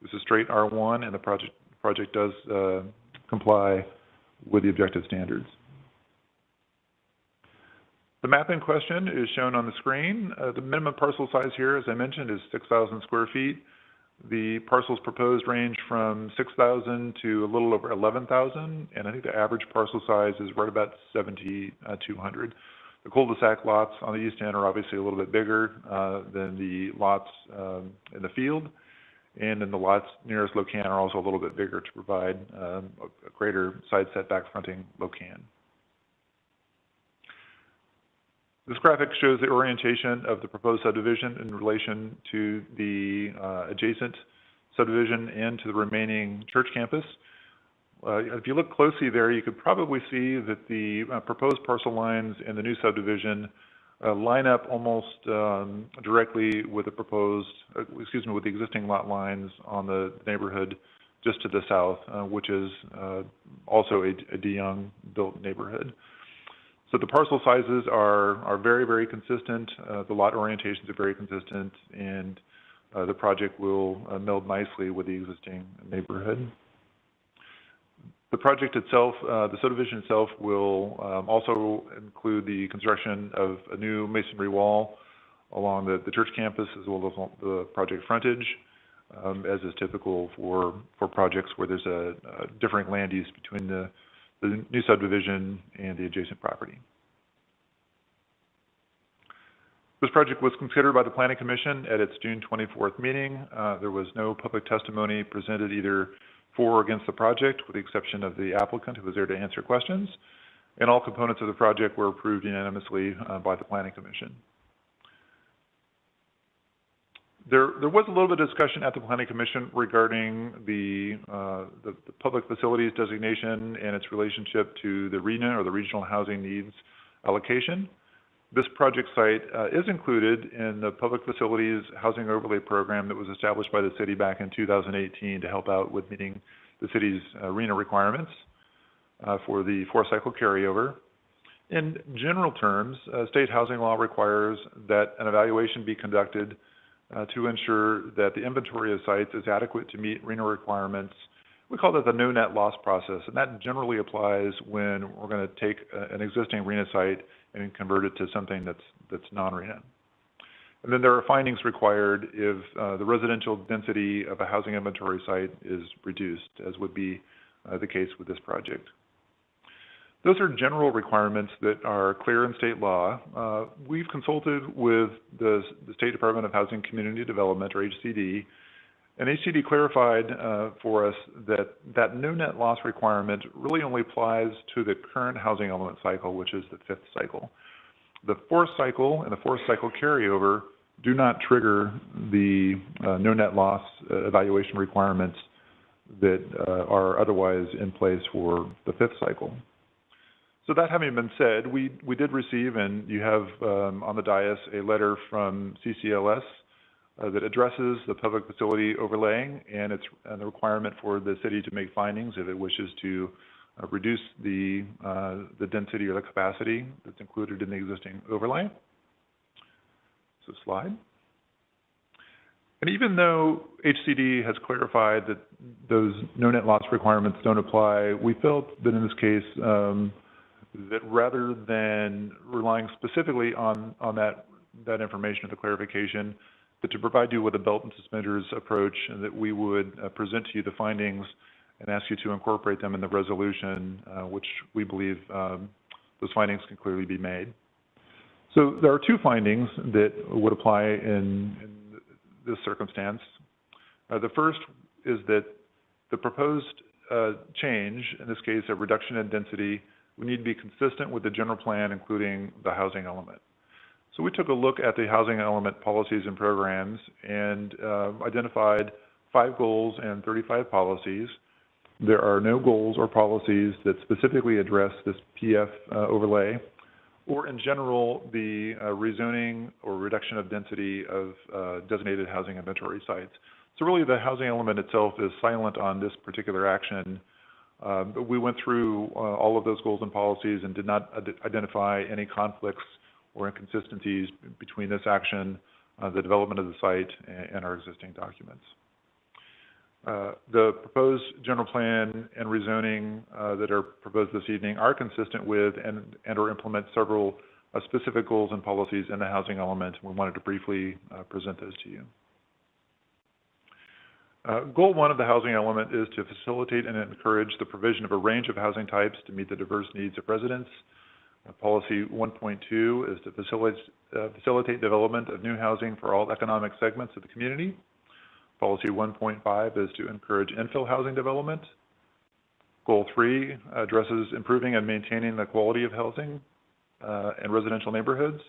This is straight R1, and the project does comply with the objective standards. The map in question is shown on the screen. The minimum parcel size here, as I mentioned, is 6,000 square feet. The parcels proposed range from 6,000 to a little over 11,000, and I think the average parcel size is right about 7,200. The cul-de-sac lots on the east end are obviously a little bit bigger than the lots in the field, and then the lots nearest Locan are also a little bit bigger to provide a greater side setback fronting Locan. This graphic shows the orientation of the proposed subdivision in relation to the adjacent subdivision and to the remaining church campus. If you look closely there, you could probably see that the proposed parcel lines in the new subdivision line up almost directly with the proposed, with the existing lot lines on the neighborhood just to the south, which is also a DeYoung built neighborhood. So the parcel sizes are very, very consistent. The lot orientations are very consistent, and the project will meld nicely with the existing neighborhood. The project itself, the subdivision itself, will also include the construction of a new masonry wall along the church campus as well as the project frontage, as is typical for projects where there's a differing land use between the new subdivision and the adjacent property. This project was considered by the Planning Commission at its June 24th meeting. There was no public testimony presented either for or against the project, with the exception of the applicant who was there to answer questions, and all components of the project were approved unanimously by the Planning Commission. There was a little bit of discussion at the Planning Commission regarding the public facilities designation and its relationship to the RHNA, or the Regional Housing Needs Allocation. This project site is included in the Public Facilities Housing Overlay Program that was established by the city back in 2018 to help out with meeting the city's RHNA requirements for the four-cycle carryover. In general terms, state housing law requires that an evaluation be conducted to ensure that the inventory of sites is adequate to meet RHNA requirements. We call that the no net loss process, and that generally applies when we're going to take an existing RHNA site and convert it to something that's non-RHNA. And then there are findings required if the residential density of a housing inventory site is reduced, as would be the case with this project. Those are general requirements that are clear in state law. We've consulted with the State Department of Housing and Community Development, or HCD, and HCD clarified for us that no net loss requirement really only applies to the current housing element cycle, which is the fifth cycle. The fourth cycle and the fourth cycle carryover do not trigger the no net loss evaluation requirements that are otherwise in place for the fifth cycle. So that having been said, we did receive, and you have on the dais, a letter from CCLS that addresses the public facility overlaying and the requirement for the city to make findings if it wishes to reduce the density or the capacity that's included in the existing overlay. So slide. And even though HCD has clarified that those no net loss requirements don't apply, we felt that in this case that rather than relying specifically on that information or the clarification, but to provide you with a belt and suspenders approach, and that we would present to you the findings and ask you to incorporate them in the resolution, which we believe those findings can clearly be made. So there are two findings that would apply in this circumstance. The first is that the proposed change, in this case a reduction in density, would need to be consistent with the general plan, including the housing element. So we took a look at the housing element policies and programs and identified 5 goals and 35 policies. There are no goals or policies that specifically address this PF overlay, or in general, the rezoning or reduction of density of designated housing inventory sites. So really the housing element itself is silent on this particular action But we went through all of those goals and policies and did not identify any conflicts or inconsistencies between this action, the development of the site, and our existing documents. The proposed general plan and rezoning that are proposed this evening are consistent with and or implement several specific goals and policies in the housing element. We wanted to briefly present those to you. Goal 1 of the housing element is to facilitate and encourage the provision of a range of housing types to meet the diverse needs of residents. Policy 1.2 is to facilitate development of new housing for all economic segments of the community. Policy 1.5 is to encourage infill housing development. Goal 3 addresses improving and maintaining the quality of housing in residential neighborhoods.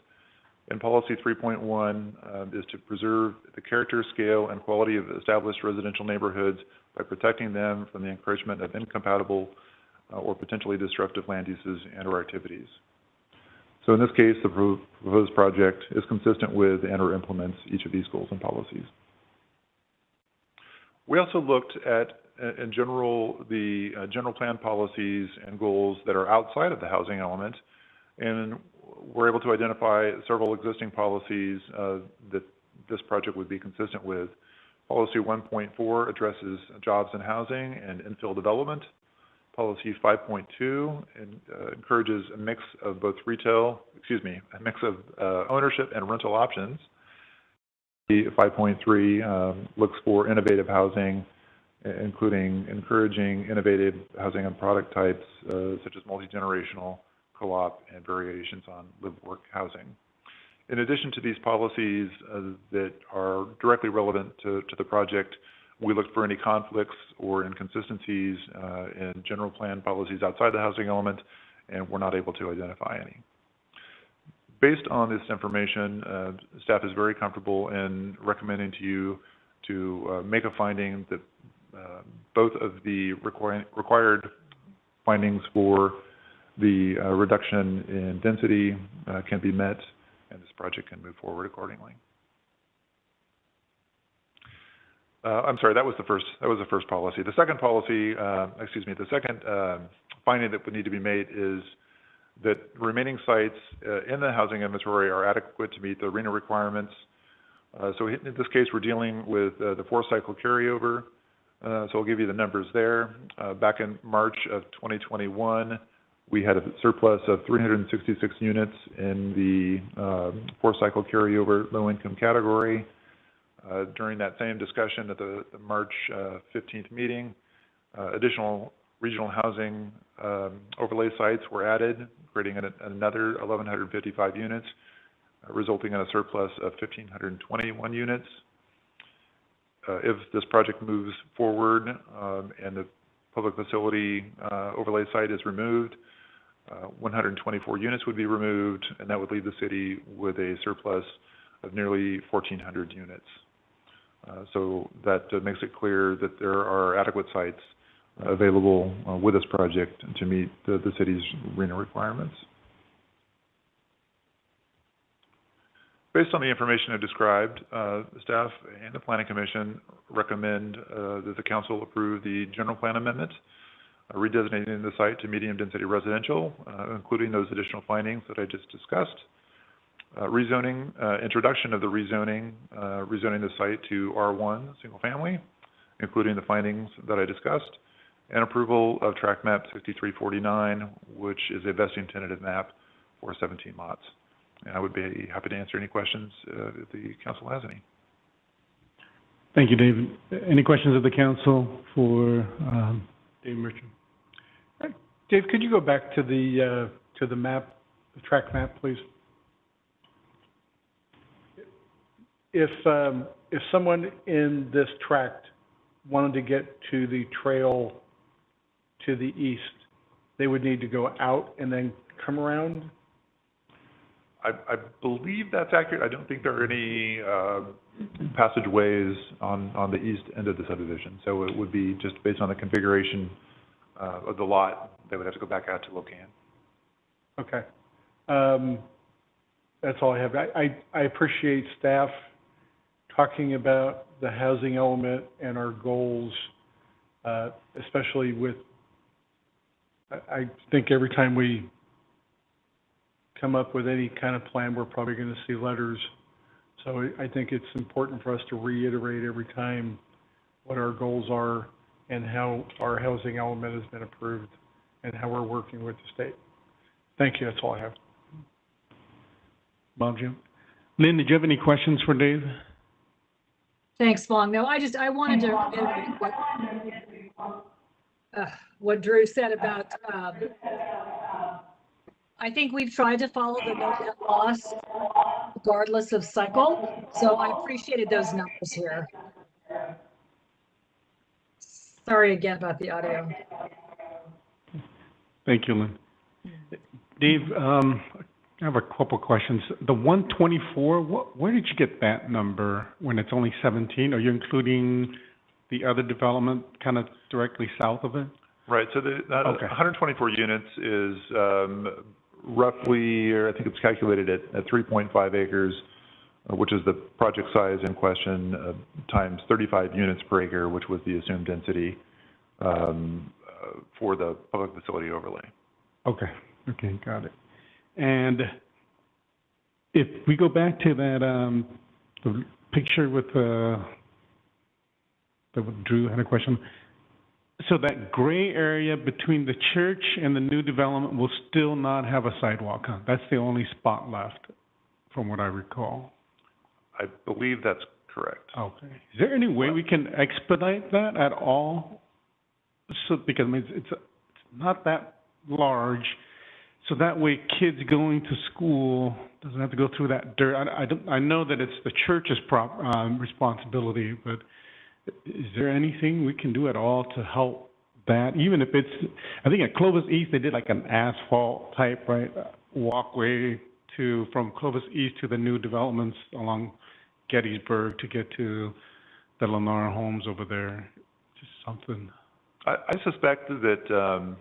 And Policy 3.1 is to preserve the character, scale, and quality of established residential neighborhoods by protecting them from the encroachment of incompatible or potentially disruptive land uses and or activities. So in this case, the proposed project is consistent with and or implements each of these goals and policies. We also looked at, in general, the general plan policies and goals that are outside of the housing element, and we're able to identify several existing policies that this project would be consistent with. Policy 1.4 addresses jobs and housing and infill development. Policy 5.2 encourages a mix of both ownership and rental options. 5.3 looks for innovative housing, including encouraging innovative housing and product types such as multi-generational, co-op, and variations on live-work housing. In addition to these policies that are directly relevant to the project, we looked for any conflicts or inconsistencies in general plan policies outside the housing element, and we're not able to identify any. Based on this information, staff is very comfortable in recommending to you to make a finding that both of the required findings for the reduction in density can be met, and this project can move forward accordingly. I'm sorry, that was the first policy. The second policy, the second finding that would need to be made is that remaining sites in the housing inventory are adequate to meet the RHNA requirements. So in this case, we're dealing with the 4-cycle carryover. So I'll give you the numbers there. Back in March of 2021, we had a surplus of 366 units in the 4-cycle carryover low-income category. During that same discussion at the March 15th meeting, additional regional housing overlay sites were added, creating another 1,155 units, resulting in a surplus of 1,521 units. If this project moves forward and the public facility overlay site is removed, 124 units would be removed, and that would leave the city with a surplus of nearly 1,400 units. So that makes it clear that there are adequate sites available with this project to meet the city's RHNA requirements. Based on the information I've described, the staff and the Planning Commission recommend that the Council approve the general plan amendment, redesignating the site to medium-density residential, including those additional findings that I just discussed. Rezoning, introduction of the rezoning, rezoning the site to R1, single family, including the findings that I discussed, and approval of tract map 6349, which is a vesting tentative map for 17 lots. And I would be happy to answer any questions if the council has any. Thank you, David. Any questions of the council for Dave Merchant? All right. Dave, could you go back to the map, the tract map, please? If someone in this tract wanted to get to the trail to the east, they would need to go out and then come around? I believe that's accurate. I don't think there are any passageways on the east end of the subdivision. So it would be just based on the configuration of the lot, they would have to go back out to Locan. Okay. That's all I have. I appreciate staff talking about the housing element and our goals, especially with I think every time we come up with any kind of plan, we're probably going to see letters. So I think it's important for us to reiterate every time what our goals are and how our housing element has been approved and how we're working with the state. Thank you. That's all I have. Bob, Jim. Lynn, did you have any questions for Dave? Thanks, Fong. No, I wanted to reiterate what Drew said about, I think we've tried to follow the no net loss regardless of cycle. So I appreciated those numbers here. Sorry again about the audio. Thank you, Lynn. Dave, I have a couple questions. The 124, where did you get that number when it's only 17? Are you including the other development kind of directly south of it? Right, so the 124 units is roughly, or I think it's calculated at 3.5 acres, which is the project size in question, times 35 units per acre, which was the assumed density for the public facility overlay. Okay, got it. And if we go back to that the picture with Drew had a question. So that gray area between the church and the new development will still not have a sidewalk, huh? That's the only spot left, from what I recall. I believe that's correct. Okay. Is there any way we can expedite that at all? So, because I mean, it's not that large, so that way kids going to school doesn't have to go through that dirt. I know that it's the church's responsibility, but is there anything we can do at all to help that? Even if it's, I think at Clovis East they did like an asphalt type, right, walkway from Clovis East to the new developments along Gettysburg to get to the Lennar homes over there. Just something. I suspect that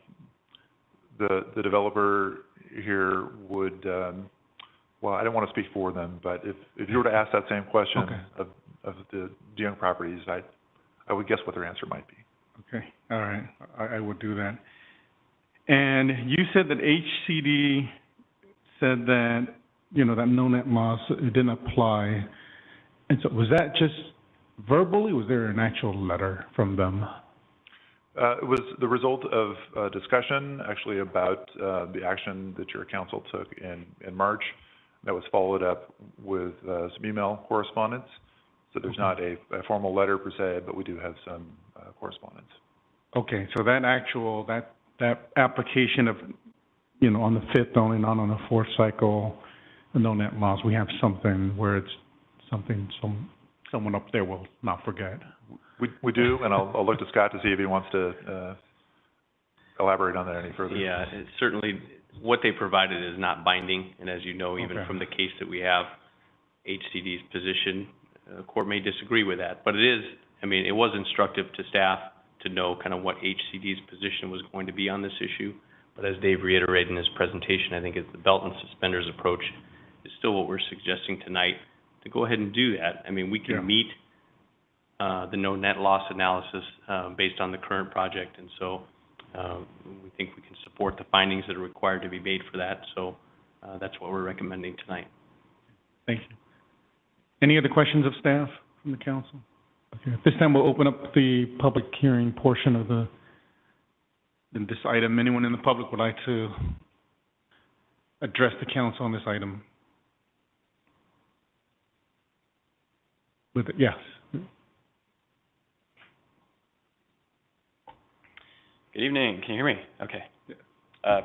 the developer here would, well, I don't want to speak for them, but if you were to ask that same question of the DeYoung properties, I would guess what their answer might be. Okay, all right, I would do that. And you said that HCD said that, you know, that no net loss, it didn't apply. And so was that just verbally? Was there an actual letter from them? It was the result of a discussion actually about the action that your council took in March. That was followed up with some email correspondence. So there's not a formal letter per se, but we do have some correspondence. Okay, so that actual, that application of, you know, on the 5th only, not on the 4th cycle, the no net loss, we have something where it's something someone up there will not forget. We do, and I'll look to Scott to see if he wants to elaborate on that any further. Yeah, certainly what they provided is not binding, and as you know, even from the case that we have, HCD's position, the court may disagree with that, but it is, I mean, it was instructive to staff to know kind of what HCD's position was going to be on this issue, but as Dave reiterated in his presentation, I think it's the belt and suspenders approach is still what we're suggesting tonight, to go ahead and do that. I mean, we can meet the no net loss analysis based on the current project, and so we think we can support the findings that are required to be made for that, so that's what we're recommending tonight. Thank you. Any other questions of staff from the council? Okay, at this time we'll open up the public hearing portion of this item. Anyone in the public would like to address the council on this item? Yes. Good evening. Can you hear me? Okay.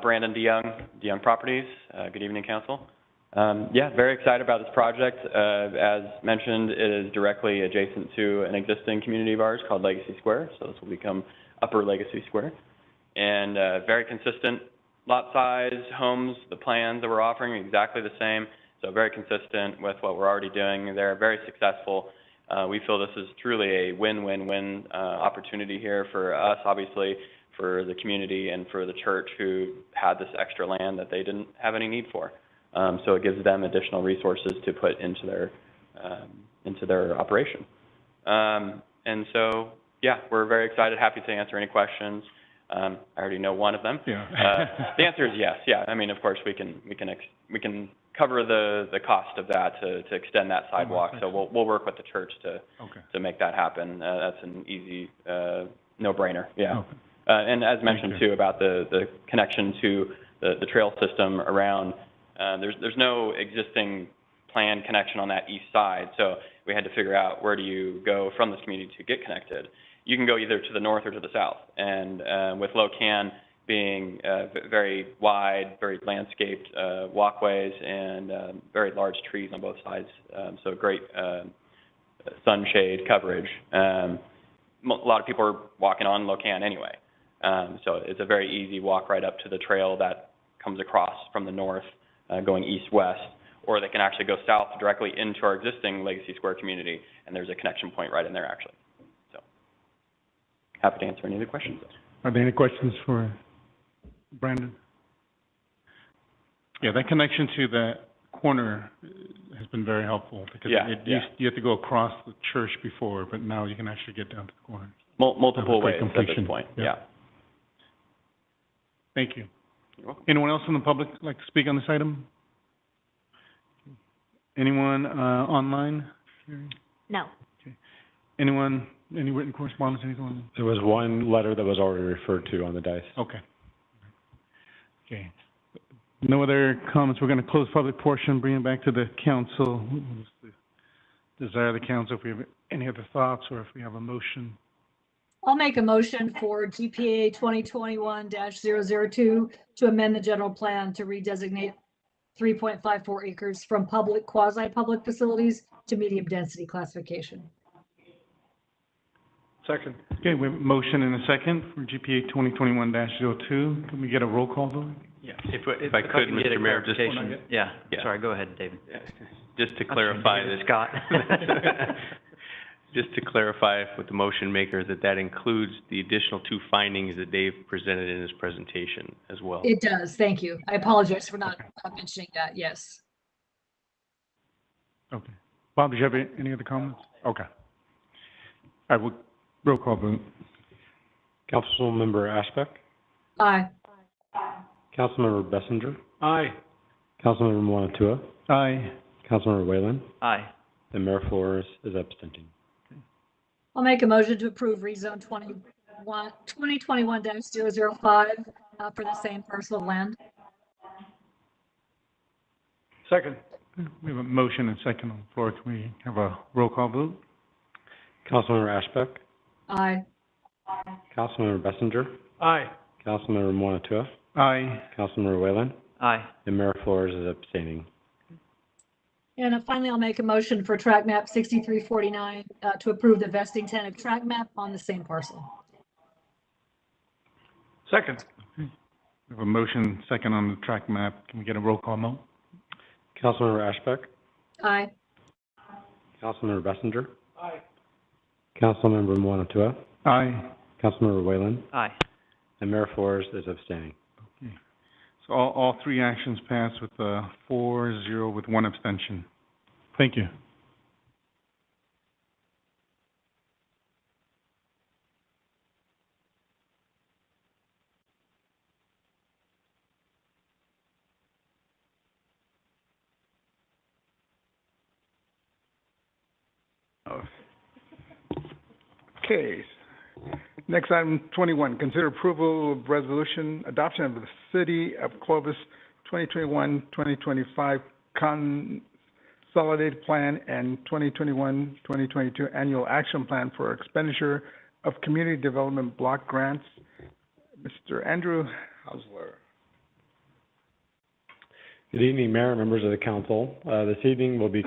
Brandon DeYoung, DeYoung Properties. Good evening, council. Yeah, very excited about this project. As mentioned, it is directly adjacent to an existing community of ours called Legacy Square, so this will become Upper Legacy Square. And very consistent lot size, homes, the plans that we're offering are exactly the same, so very consistent with what we're already doing. They're very successful. We feel this is truly a win-win-win opportunity here for us, obviously, for the community and for the church who had this extra land that they didn't have any need for. So it gives them additional resources to put into their operation. And so, yeah, we're very excited, happy to answer any questions. I already know one of them. Yeah. The answer is yes. Yeah. I mean, of course, we can cover the cost of that to extend that sidewalk. So we'll work with the church to make that happen. That's an easy no-brainer. Yeah. Okay. And as mentioned too about the connection to the trail system around, there's no existing planned connection on that east side. So we had to figure out where do you go from this community to get connected. You can go either to the north or to the south. And with Locan being very wide, very landscaped walkways and very large trees on both sides, so great sunshade coverage. A lot of people are walking on Locan anyway. So it's a very easy walk right up to the trail that comes across from the north going east-west, or they can actually go south directly into our existing Legacy Square community, and there's a connection point right in there actually. So happy to answer any other questions. Are there any questions for Brandon? Yeah, that connection to that corner has been very helpful because you have to go across the church before, but now you can actually get down to the corner. Multiple ways at this point. Yeah. Thank you. You're welcome. Anyone else in the public like to speak on this item? Anyone online? No. Anyone, any written correspondence, anything? There was one letter that was already referred to on the dice. Okay. Okay. No other comments. We're going to close public portion, bring it back to the council. What is the desire of the council? If we have any other thoughts or if we have a motion. I'll make a motion for GPA 2021-002 to amend the general plan to redesignate 3.54 acres from public, quasi-public facilities to medium-density classification. Second. Okay, we have a motion and a second for GPA 2021-02. Can we get a roll call vote? Yeah. If I could, Mr. Mayor, just. Yeah. Sorry, go ahead, David. Just to clarify this. Scott. Just to clarify with the motion maker that includes the additional two findings that Dave presented in his presentation as well. It does. Thank you. I apologize for not mentioning that. Yes. Okay. Bob, did you have any other comments? Okay. All right, we'll roll call vote. Councilmember Ashbeck? Aye. Councilmember Bessinger? Aye. Councilmember Moanatua? Aye. Councilmember Whalen? Aye. And Mayor Flores is abstention. I'll make a motion to approve rezone 2021-005 for the same parcel of land. Second. We have a motion and second on the floor. Can we have a roll call vote? Councilmember Ashbeck? Aye. Councilmember Bessinger? Aye. Councilmember Moanatua? Aye. Councilmember Whalen? Aye. And Mayor Flores is abstaining. And finally, I'll make a motion for track map 6349 to approve the vesting tenant track map on the same parcel. Second. We have a motion second on the track map. Can we get a roll call vote? Councilmember Ashbeck? Aye. Councilmember Bessinger? Aye. Councilmember Moanatua? Aye. Councilmember Whalen? Aye. And Mayor Flores is abstaining. Okay. So all three actions pass with 4-0 with one abstention. Thank you. Okay. Next item 21, consider approval of resolution, adoption of the City of Clovis 2021-2025 Consolidated Plan and 2021-2022 Annual Action Plan for expenditure of community development block grants. Mr. Andrew Hausler. Good evening, Mayor and members of the council. This evening we'll be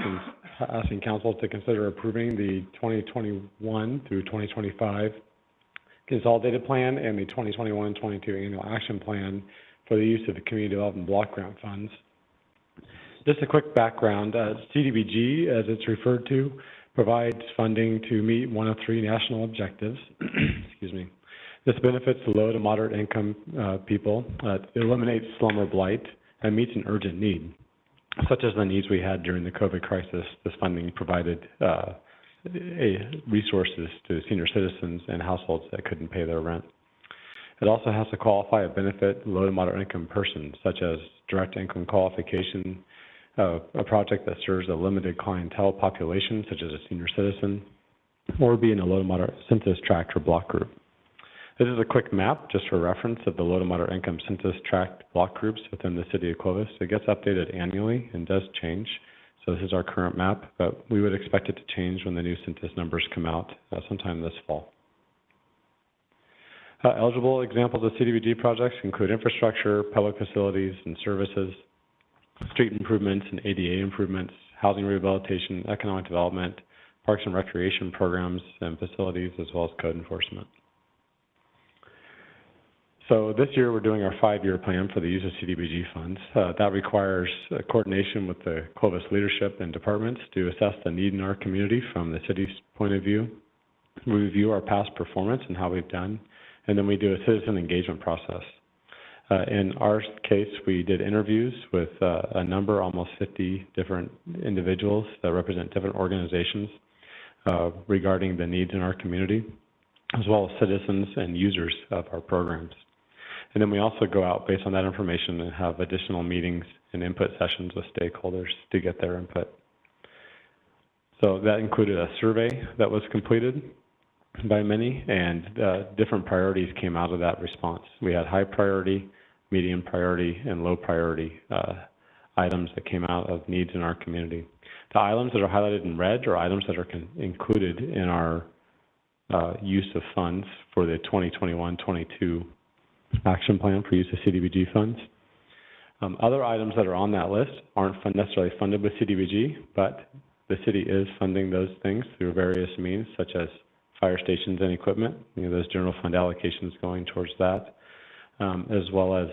asking council to consider approving the 2021 through 2025 Consolidated Plan and the 2021-22 Annual Action Plan for the use of the Community Development Block Grant Funds. Just a quick background, CDBG, as it's referred to, provides funding to meet one of three national objectives. Excuse me. This benefits low to moderate income people, eliminates slum or blight, and meets an urgent need, such as the needs we had during the COVID crisis. This funding provided resources to senior citizens and households that couldn't pay their rent. It also has to qualify a benefit low to moderate income person, such as direct income qualification, a project that serves a limited clientele population, such as a senior citizen, or be in a low to moderate census tract or block group. This is a quick map, just for reference, of the low to moderate income census tract block groups within the city of Clovis. It gets updated annually and does change. So this is our current map, but we would expect it to change when the new census numbers come out sometime this fall. Eligible examples of CDBG projects include infrastructure, public facilities and services, street improvements and ADA improvements, housing rehabilitation, economic development, parks and recreation programs and facilities, as well as code enforcement. So this year we're doing our 5-year plan for the use of CDBG funds. That requires coordination with the Clovis leadership and departments to assess the need in our community from the city's point of view. We review our past performance and how we've done, and then we do a citizen engagement process. In our case, we did interviews with a number, almost 50 different individuals that represent different organizations regarding the needs in our community, as well as citizens and users of our programs. And then we also go out based on that information and have additional meetings and input sessions with stakeholders to get their input. So that included a survey that was completed by many, and different priorities came out of that response. We had high priority, medium priority, and low priority items that came out of needs in our community. The items that are highlighted in red are items that are included in our use of funds for the 2021-22 action plan for use of CDBG funds. Other items that are on that list aren't necessarily funded with CDBG, but the city is funding those things through various means, such as fire stations and equipment. Those general fund allocations going towards that, as well as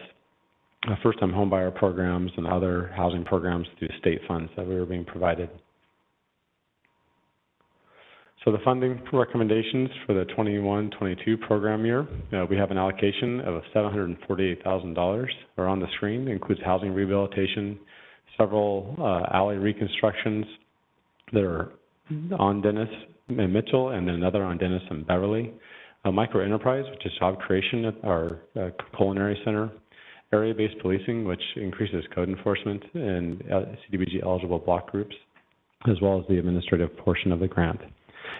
first-time homebuyer programs and other housing programs through state funds that we were being provided. So the funding recommendations for the 21-22 program year, we have an allocation of $748,000. They're on the screen. It includes housing rehabilitation, several alley reconstructions that are on Dennis and Mitchell, and then another on Dennis and Beverly. A micro enterprise, which is job creation at our culinary center. Area-based policing, which increases code enforcement and CDBG eligible block groups, as well as the administrative portion of the grant.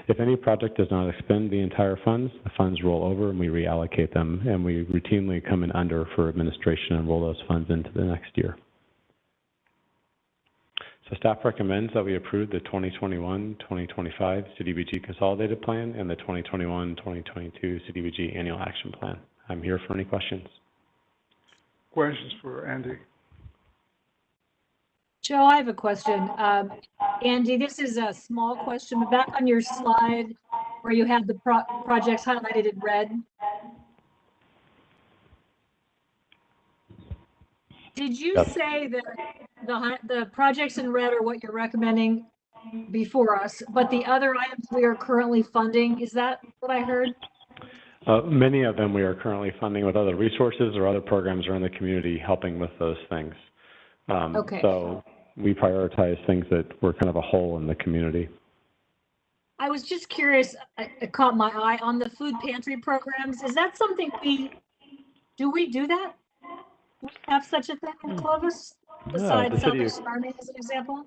If any project does not expend the entire funds, the funds roll over and we reallocate them, and we routinely come in under for administration and roll those funds into the next year. So staff recommends that we approve the 2021-2025 CDBG Consolidated Plan and the 2021-2022 CDBG Annual Action Plan. I'm here for any questions. Questions for Andy? Joe, I have a question. Andy, this is a small question, but back on your slide where you had the projects highlighted in red. Did you say that the projects in red are what you're recommending before us, but the other items we are currently funding, is that what I heard? Many of them we are currently funding with other resources or other programs around the community helping with those things. Okay. So we prioritize things that were kind of a hole in the community. I was just curious, it caught my eye on the food pantry programs. Is that something do we do that? Do we have such a thing in Clovis, besides Salvation Army as an example?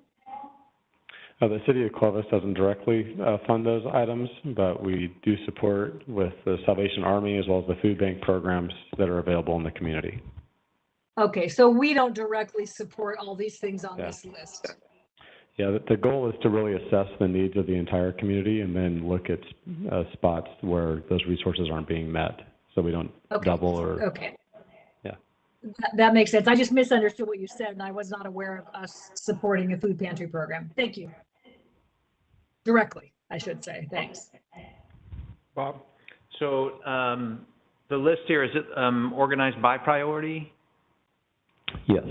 The city of Clovis doesn't directly fund those items, but we do support with the Salvation Army as well as the food bank programs that are available in the community. Okay, so we don't directly support all these things on this list. Yeah, the goal is to really assess the needs of the entire community and then look at spots where those resources aren't being met, so we don't double or. Okay. Yeah. That makes sense. I just misunderstood what you said, and I was not aware of us supporting a food pantry program. Thank you. Directly, I should say. Thanks. Bob? So the list here, is it organized by priority? Yes.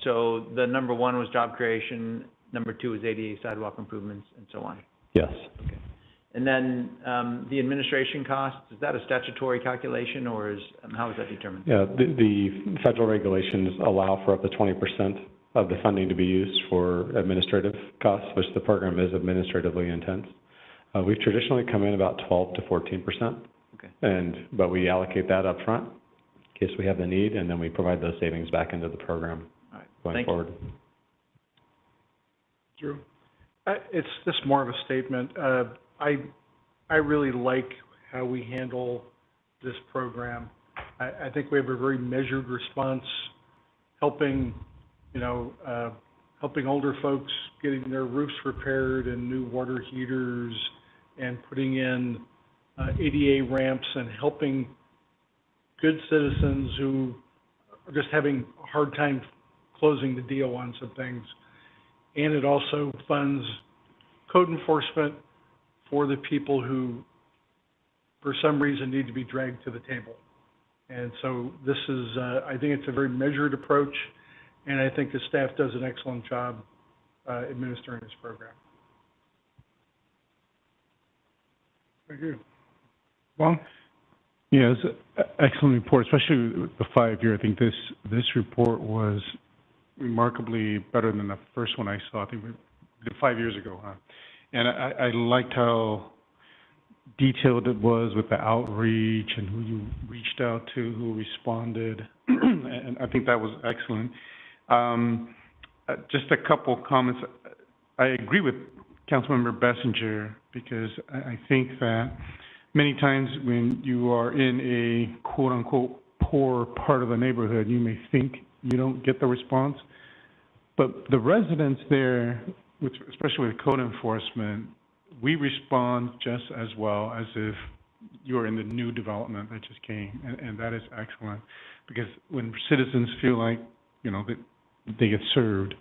So the number 1 was job creation, number 2 was ADA sidewalk improvements, and so on. Yes. Okay. And then the administration costs, is that a statutory calculation, or how is that determined? Yeah, the federal regulations allow for up to 20% of the funding to be used for administrative costs, which the program is administratively intense. We've traditionally come in about 12 to 14%. Okay. But we allocate that up front, in case we have the need, and then we provide those savings back into the program All right. going Thank you. forward. Drew? It's just more of a statement. I really like how we handle this program. I think we have a very measured response, helping, helping older folks getting their roofs repaired and new water heaters and putting in ADA ramps and helping good citizens who are just having a hard time closing the deal on some things. And it also funds code enforcement for the people who, for some reason, need to be dragged to the table. And so this is, I think it's a very measured approach, and I think the staff does an excellent job administering this program. Thank you. Well, yeah, it's an excellent report, especially with the 5-year. I think this report was remarkably better than the first one I saw. I think we did 5 years ago, huh? And I liked how detailed it was with the outreach and who you reached out to, who responded, and I think that was excellent. Just a couple comments. I agree with Councilmember Bessinger, because I think that many times when you are in a quote-unquote poor part of the neighborhood, you may think you don't get the response, but the residents there, especially with code enforcement, we respond just as well as if you are in the new development that just came, and that is excellent, because when citizens feel like, that they get served,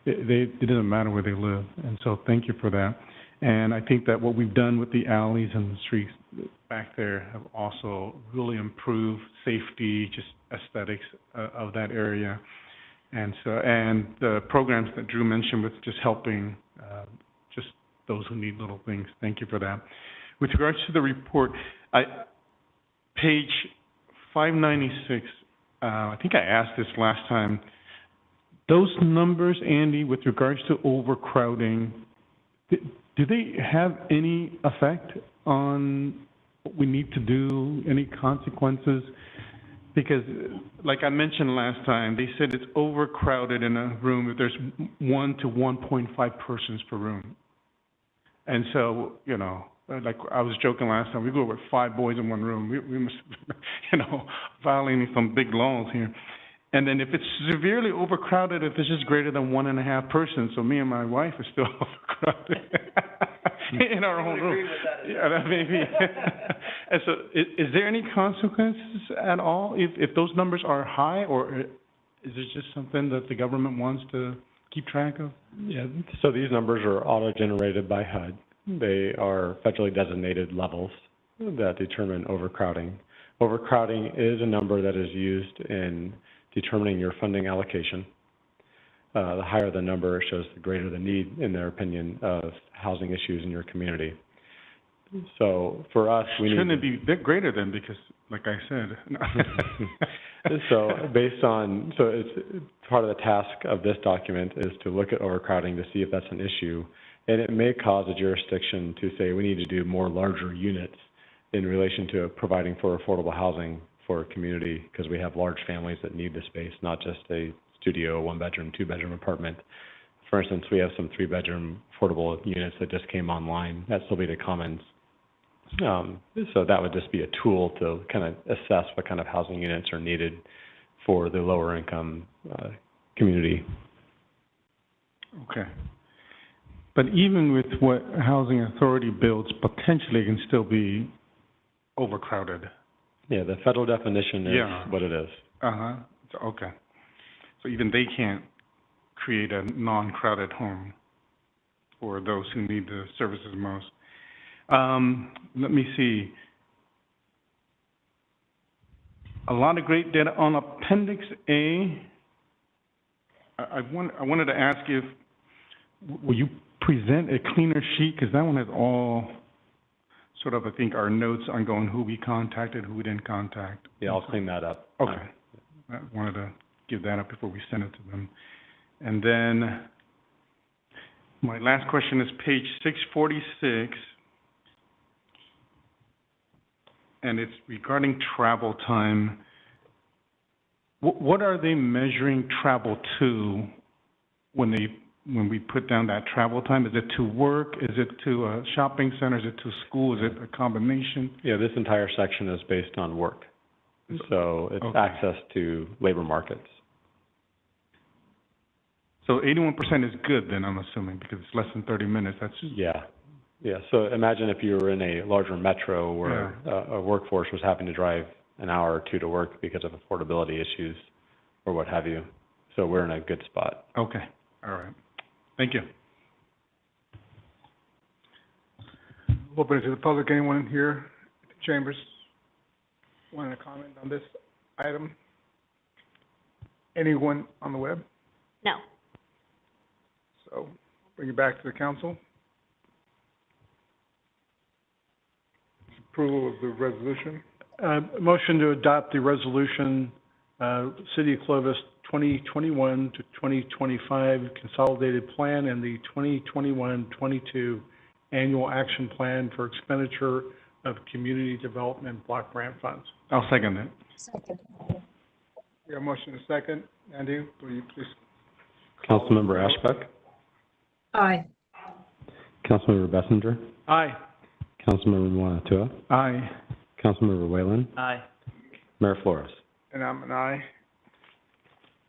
it doesn't matter where they live, and so thank you for that. And I think that what we've done with the alleys and the streets back there have also really improved safety, just aesthetics of that area. And the programs that Drew mentioned with just helping just those who need little things. Thank you for that. With regards to the report, page 596, I think I asked this last time. Those numbers, Andy, with regards to overcrowding, do they have any effect on what we need to do, any consequences? Because, like I mentioned last time, they said it's overcrowded in a room if there's 1 to 1.5 persons per room. And so, like I was joking last time, we go with 5 boys in one room. We must, violating some big laws here. And then if it's severely overcrowded, if it's just greater than 1.5 persons, so me and my wife are still overcrowded in our own room. Yeah, that may be. And so, is there any consequences at all if those numbers are high, or is it just something that the government wants to keep track of? Yeah, so these numbers are auto-generated by HUD. They are federally designated levels that determine overcrowding. Overcrowding is a number that is used in determining your funding allocation. The higher the number, it shows the greater the need, in their opinion, of housing issues in your community. So for us, we Shouldn't it be greater then? Because, like I said. So it's part of the task of this document is to look at overcrowding to see if that's an issue. And it may cause a jurisdiction to say we need to do more larger units in relation to providing for affordable housing for a community, because we have large families that need the space, not just a studio, 1-bedroom, 2-bedroom apartment. For instance, we have some 3-bedroom affordable units that just came online at Subdivision Commons. So that would just be a tool to kind of assess what kind of housing units are needed for the lower income community. Okay. But even with what Housing Authority builds, potentially it can still be overcrowded. Yeah, the federal definition is what it is. Uh-huh. Okay. So even they can't create a non-crowded home for those who need the services most. Let me see. A lot of great data on Appendix A. I wanted to ask if, will you present a cleaner sheet? Because that one has all sort of, I think, our notes on going who we contacted, who we didn't contact. Yeah, I'll clean that up. Okay. I wanted to give that up before we send it to them. And then my last question is page 646. And it's regarding travel time. What are they measuring travel to when we put down that travel time? Is it to work? Is it to a shopping center? Is it to school? Is it a combination? Yeah, this entire section is based on work. So it's Okay. access to labor markets. So 81% is good then, I'm assuming, because it's less than 30 minutes. That's Yeah. Yeah, so imagine if you were in a larger metro where a workforce was having to drive an hour or two to work because of affordability issues or what have you. So we're in a good spot. Okay. All right. Thank you. Open it to the public. Anyone here at the chambers want to comment on this item? Anyone on the web? No. So bring it back to the council. Approval of the resolution. Motion to adopt the resolution, City of Clovis 2021 to 2025 Consolidated Plan and the 2021-22 Annual Action Plan for Expenditure of Community Development Block Grant Funds. I'll second that. Second. We have a motion and a second. Andy, will you please? Councilmember Ashbeck? Aye. Councilmember Bessinger? Aye. Councilmember Moanatua? Aye. Councilmember Whalen? Aye. Mayor Flores? And I'm an aye.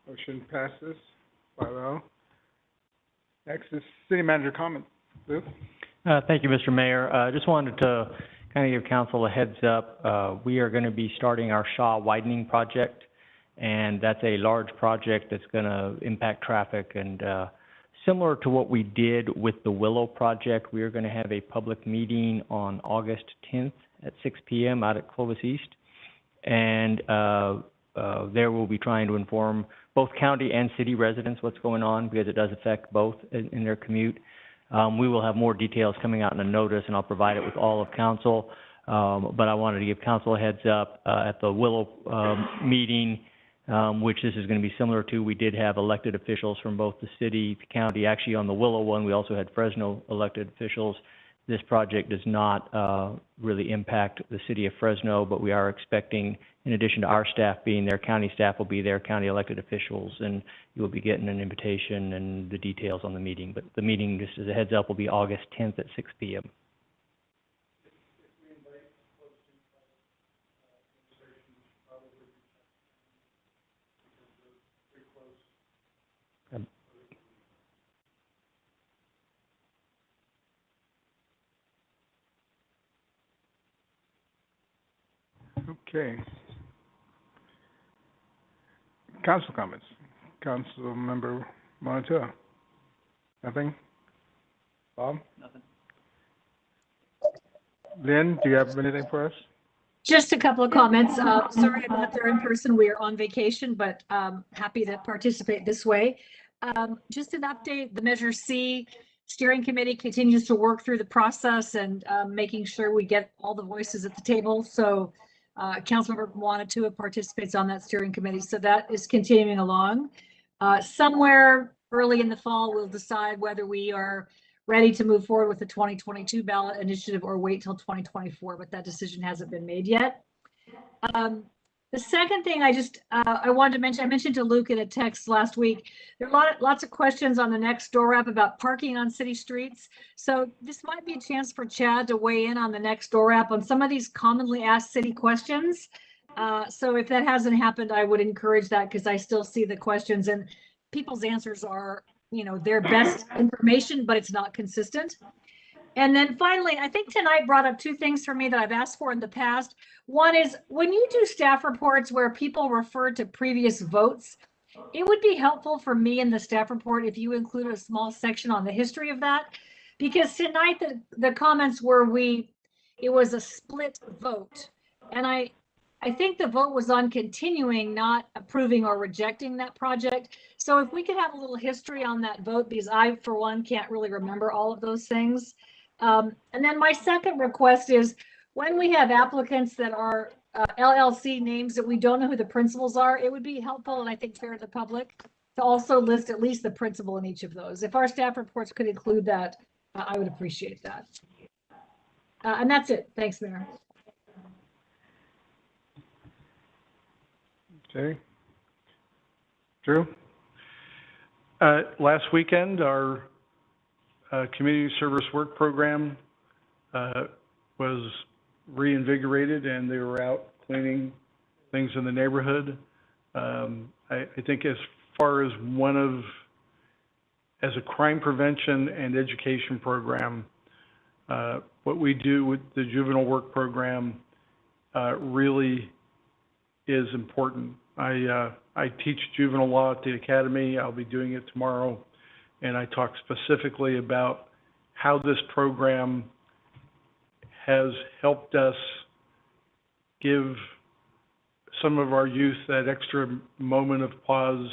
Motion passes 5-0. Next is city manager comments. Lou? Thank you, Mr. Mayor. Just wanted to kind of give council a heads up. We are going to be starting our Shaw widening project, and that's a large project that's going to impact traffic. And similar to what we did with the Willow project, we are going to have a public meeting on August 10th at 6 p.m. out at Clovis East. And there we'll be trying to inform both county and city residents what's going on, because it does affect both in their commute. We will have more details coming out in a notice, and I'll provide it with all of council. But I wanted to give council a heads up at the Willow meeting, which this is going to be similar to. We did have elected officials from both the city, the county. Actually, on the Willow one, we also had Fresno elected officials. This project does not really impact the city of Fresno, but we are expecting, in addition to our staff being there, county staff will be there, county elected officials, and you will be getting an invitation and the details on the meeting. But the meeting, just as a heads up, will be August 10th at 6 p.m. Okay. Council comments. Councilmember Monatua. Nothing? Bob? Nothing. Lynn, do you have anything for us? Just a couple of comments. Sorry I'm not there in person. We are on vacation, but happy to participate this way. Just an update, the Measure C steering committee continues to work through the process and making sure we get all the voices at the table. So Councilmember Moanatua participates on that steering committee. So that is continuing along. Somewhere early in the fall, we'll decide whether we are ready to move forward with the 2022 ballot initiative or wait till 2024, but that decision hasn't been made yet. The second thing I wanted to mention, I mentioned to Luke in a text last week, there are lots of questions on the next door app about parking on city streets. So this might be a chance for Chad to weigh in on the next door app on some of these commonly asked city questions. So if that hasn't happened, I would encourage that, because I still see the questions and people's answers are, you know, their best information, but it's not consistent. And then finally, I think tonight brought up two things for me that I've asked for in the past. One is, when you do staff reports where people refer to previous votes, it would be helpful for me in the staff report if you included a small section on the history of that. Because tonight the comments were it was a split vote. And I think the vote was on continuing, not approving or rejecting that project. So if we could have a little history on that vote, because I, for one, can't really remember all of those things. And then my second request is, when we have applicants that are LLC names that we don't know who the principals are, it would be helpful, and I think fair to the public, to also list at least the principal in each of those. If our staff reports could include that, I would appreciate that. And that's it. Thanks, Mayor. Okay. Drew? Last weekend, our community service work program was reinvigorated, and they were out cleaning things in the neighborhood. I think as far as as a crime prevention and education program, what we do with the juvenile work program really is important. I teach juvenile law at the academy. I'll be doing it tomorrow, and I talk specifically about how this program has helped us give some of our youth that extra moment of pause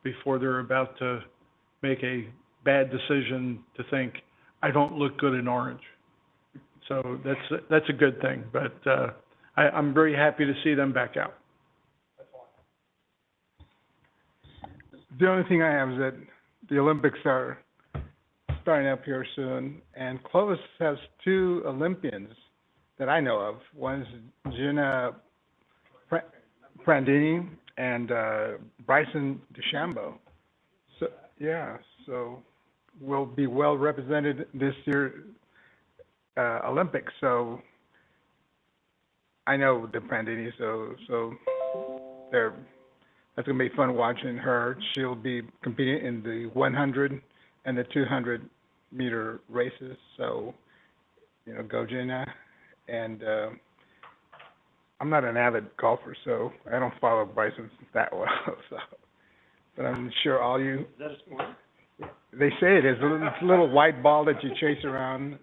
before they're about to make a bad decision to think, I don't look good in orange. So that's a good thing, but I'm very happy to see them back out. The only thing I have is that the Olympics are starting up here soon, and Clovis has 2 Olympians that I know of. One's Gina Prandini and Bryson DeChambeau. So yeah, so we'll be well represented this year Olympics. So I know the Prandini, so that's gonna be fun watching her. She'll be competing in the 100 and the 200 meter races. So, you know, go Gina. And I'm not an avid golfer, so I don't follow Bryson that well. So, but I'm sure all you. Is that a sport? They say it is. It's a little white ball that you chase around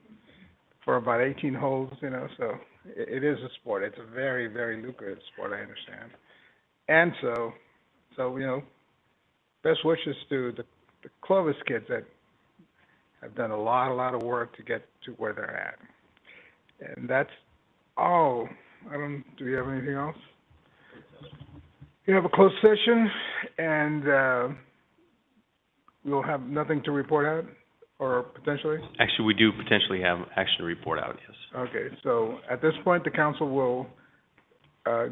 for about 18 holes. You know, so it is a sport. It's a very, very lucrative sport. I understand. And so you know, best wishes to the Clovis kids that have done a lot of work to get to where they're at. And that's all. Do we have anything else? We have a closed session, and we'll have nothing to report out, or potentially? Actually, we do potentially have action to report out, yes. Okay, so at this point, the council will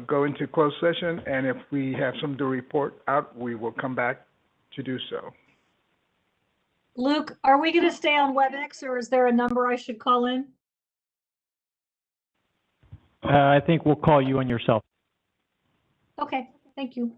go into closed session, and if we have something to report out, we will come back to do so. Luke, are we going to stay on WebEx, or is there a number I should call in? I think we'll call you on your cell. Okay, thank you.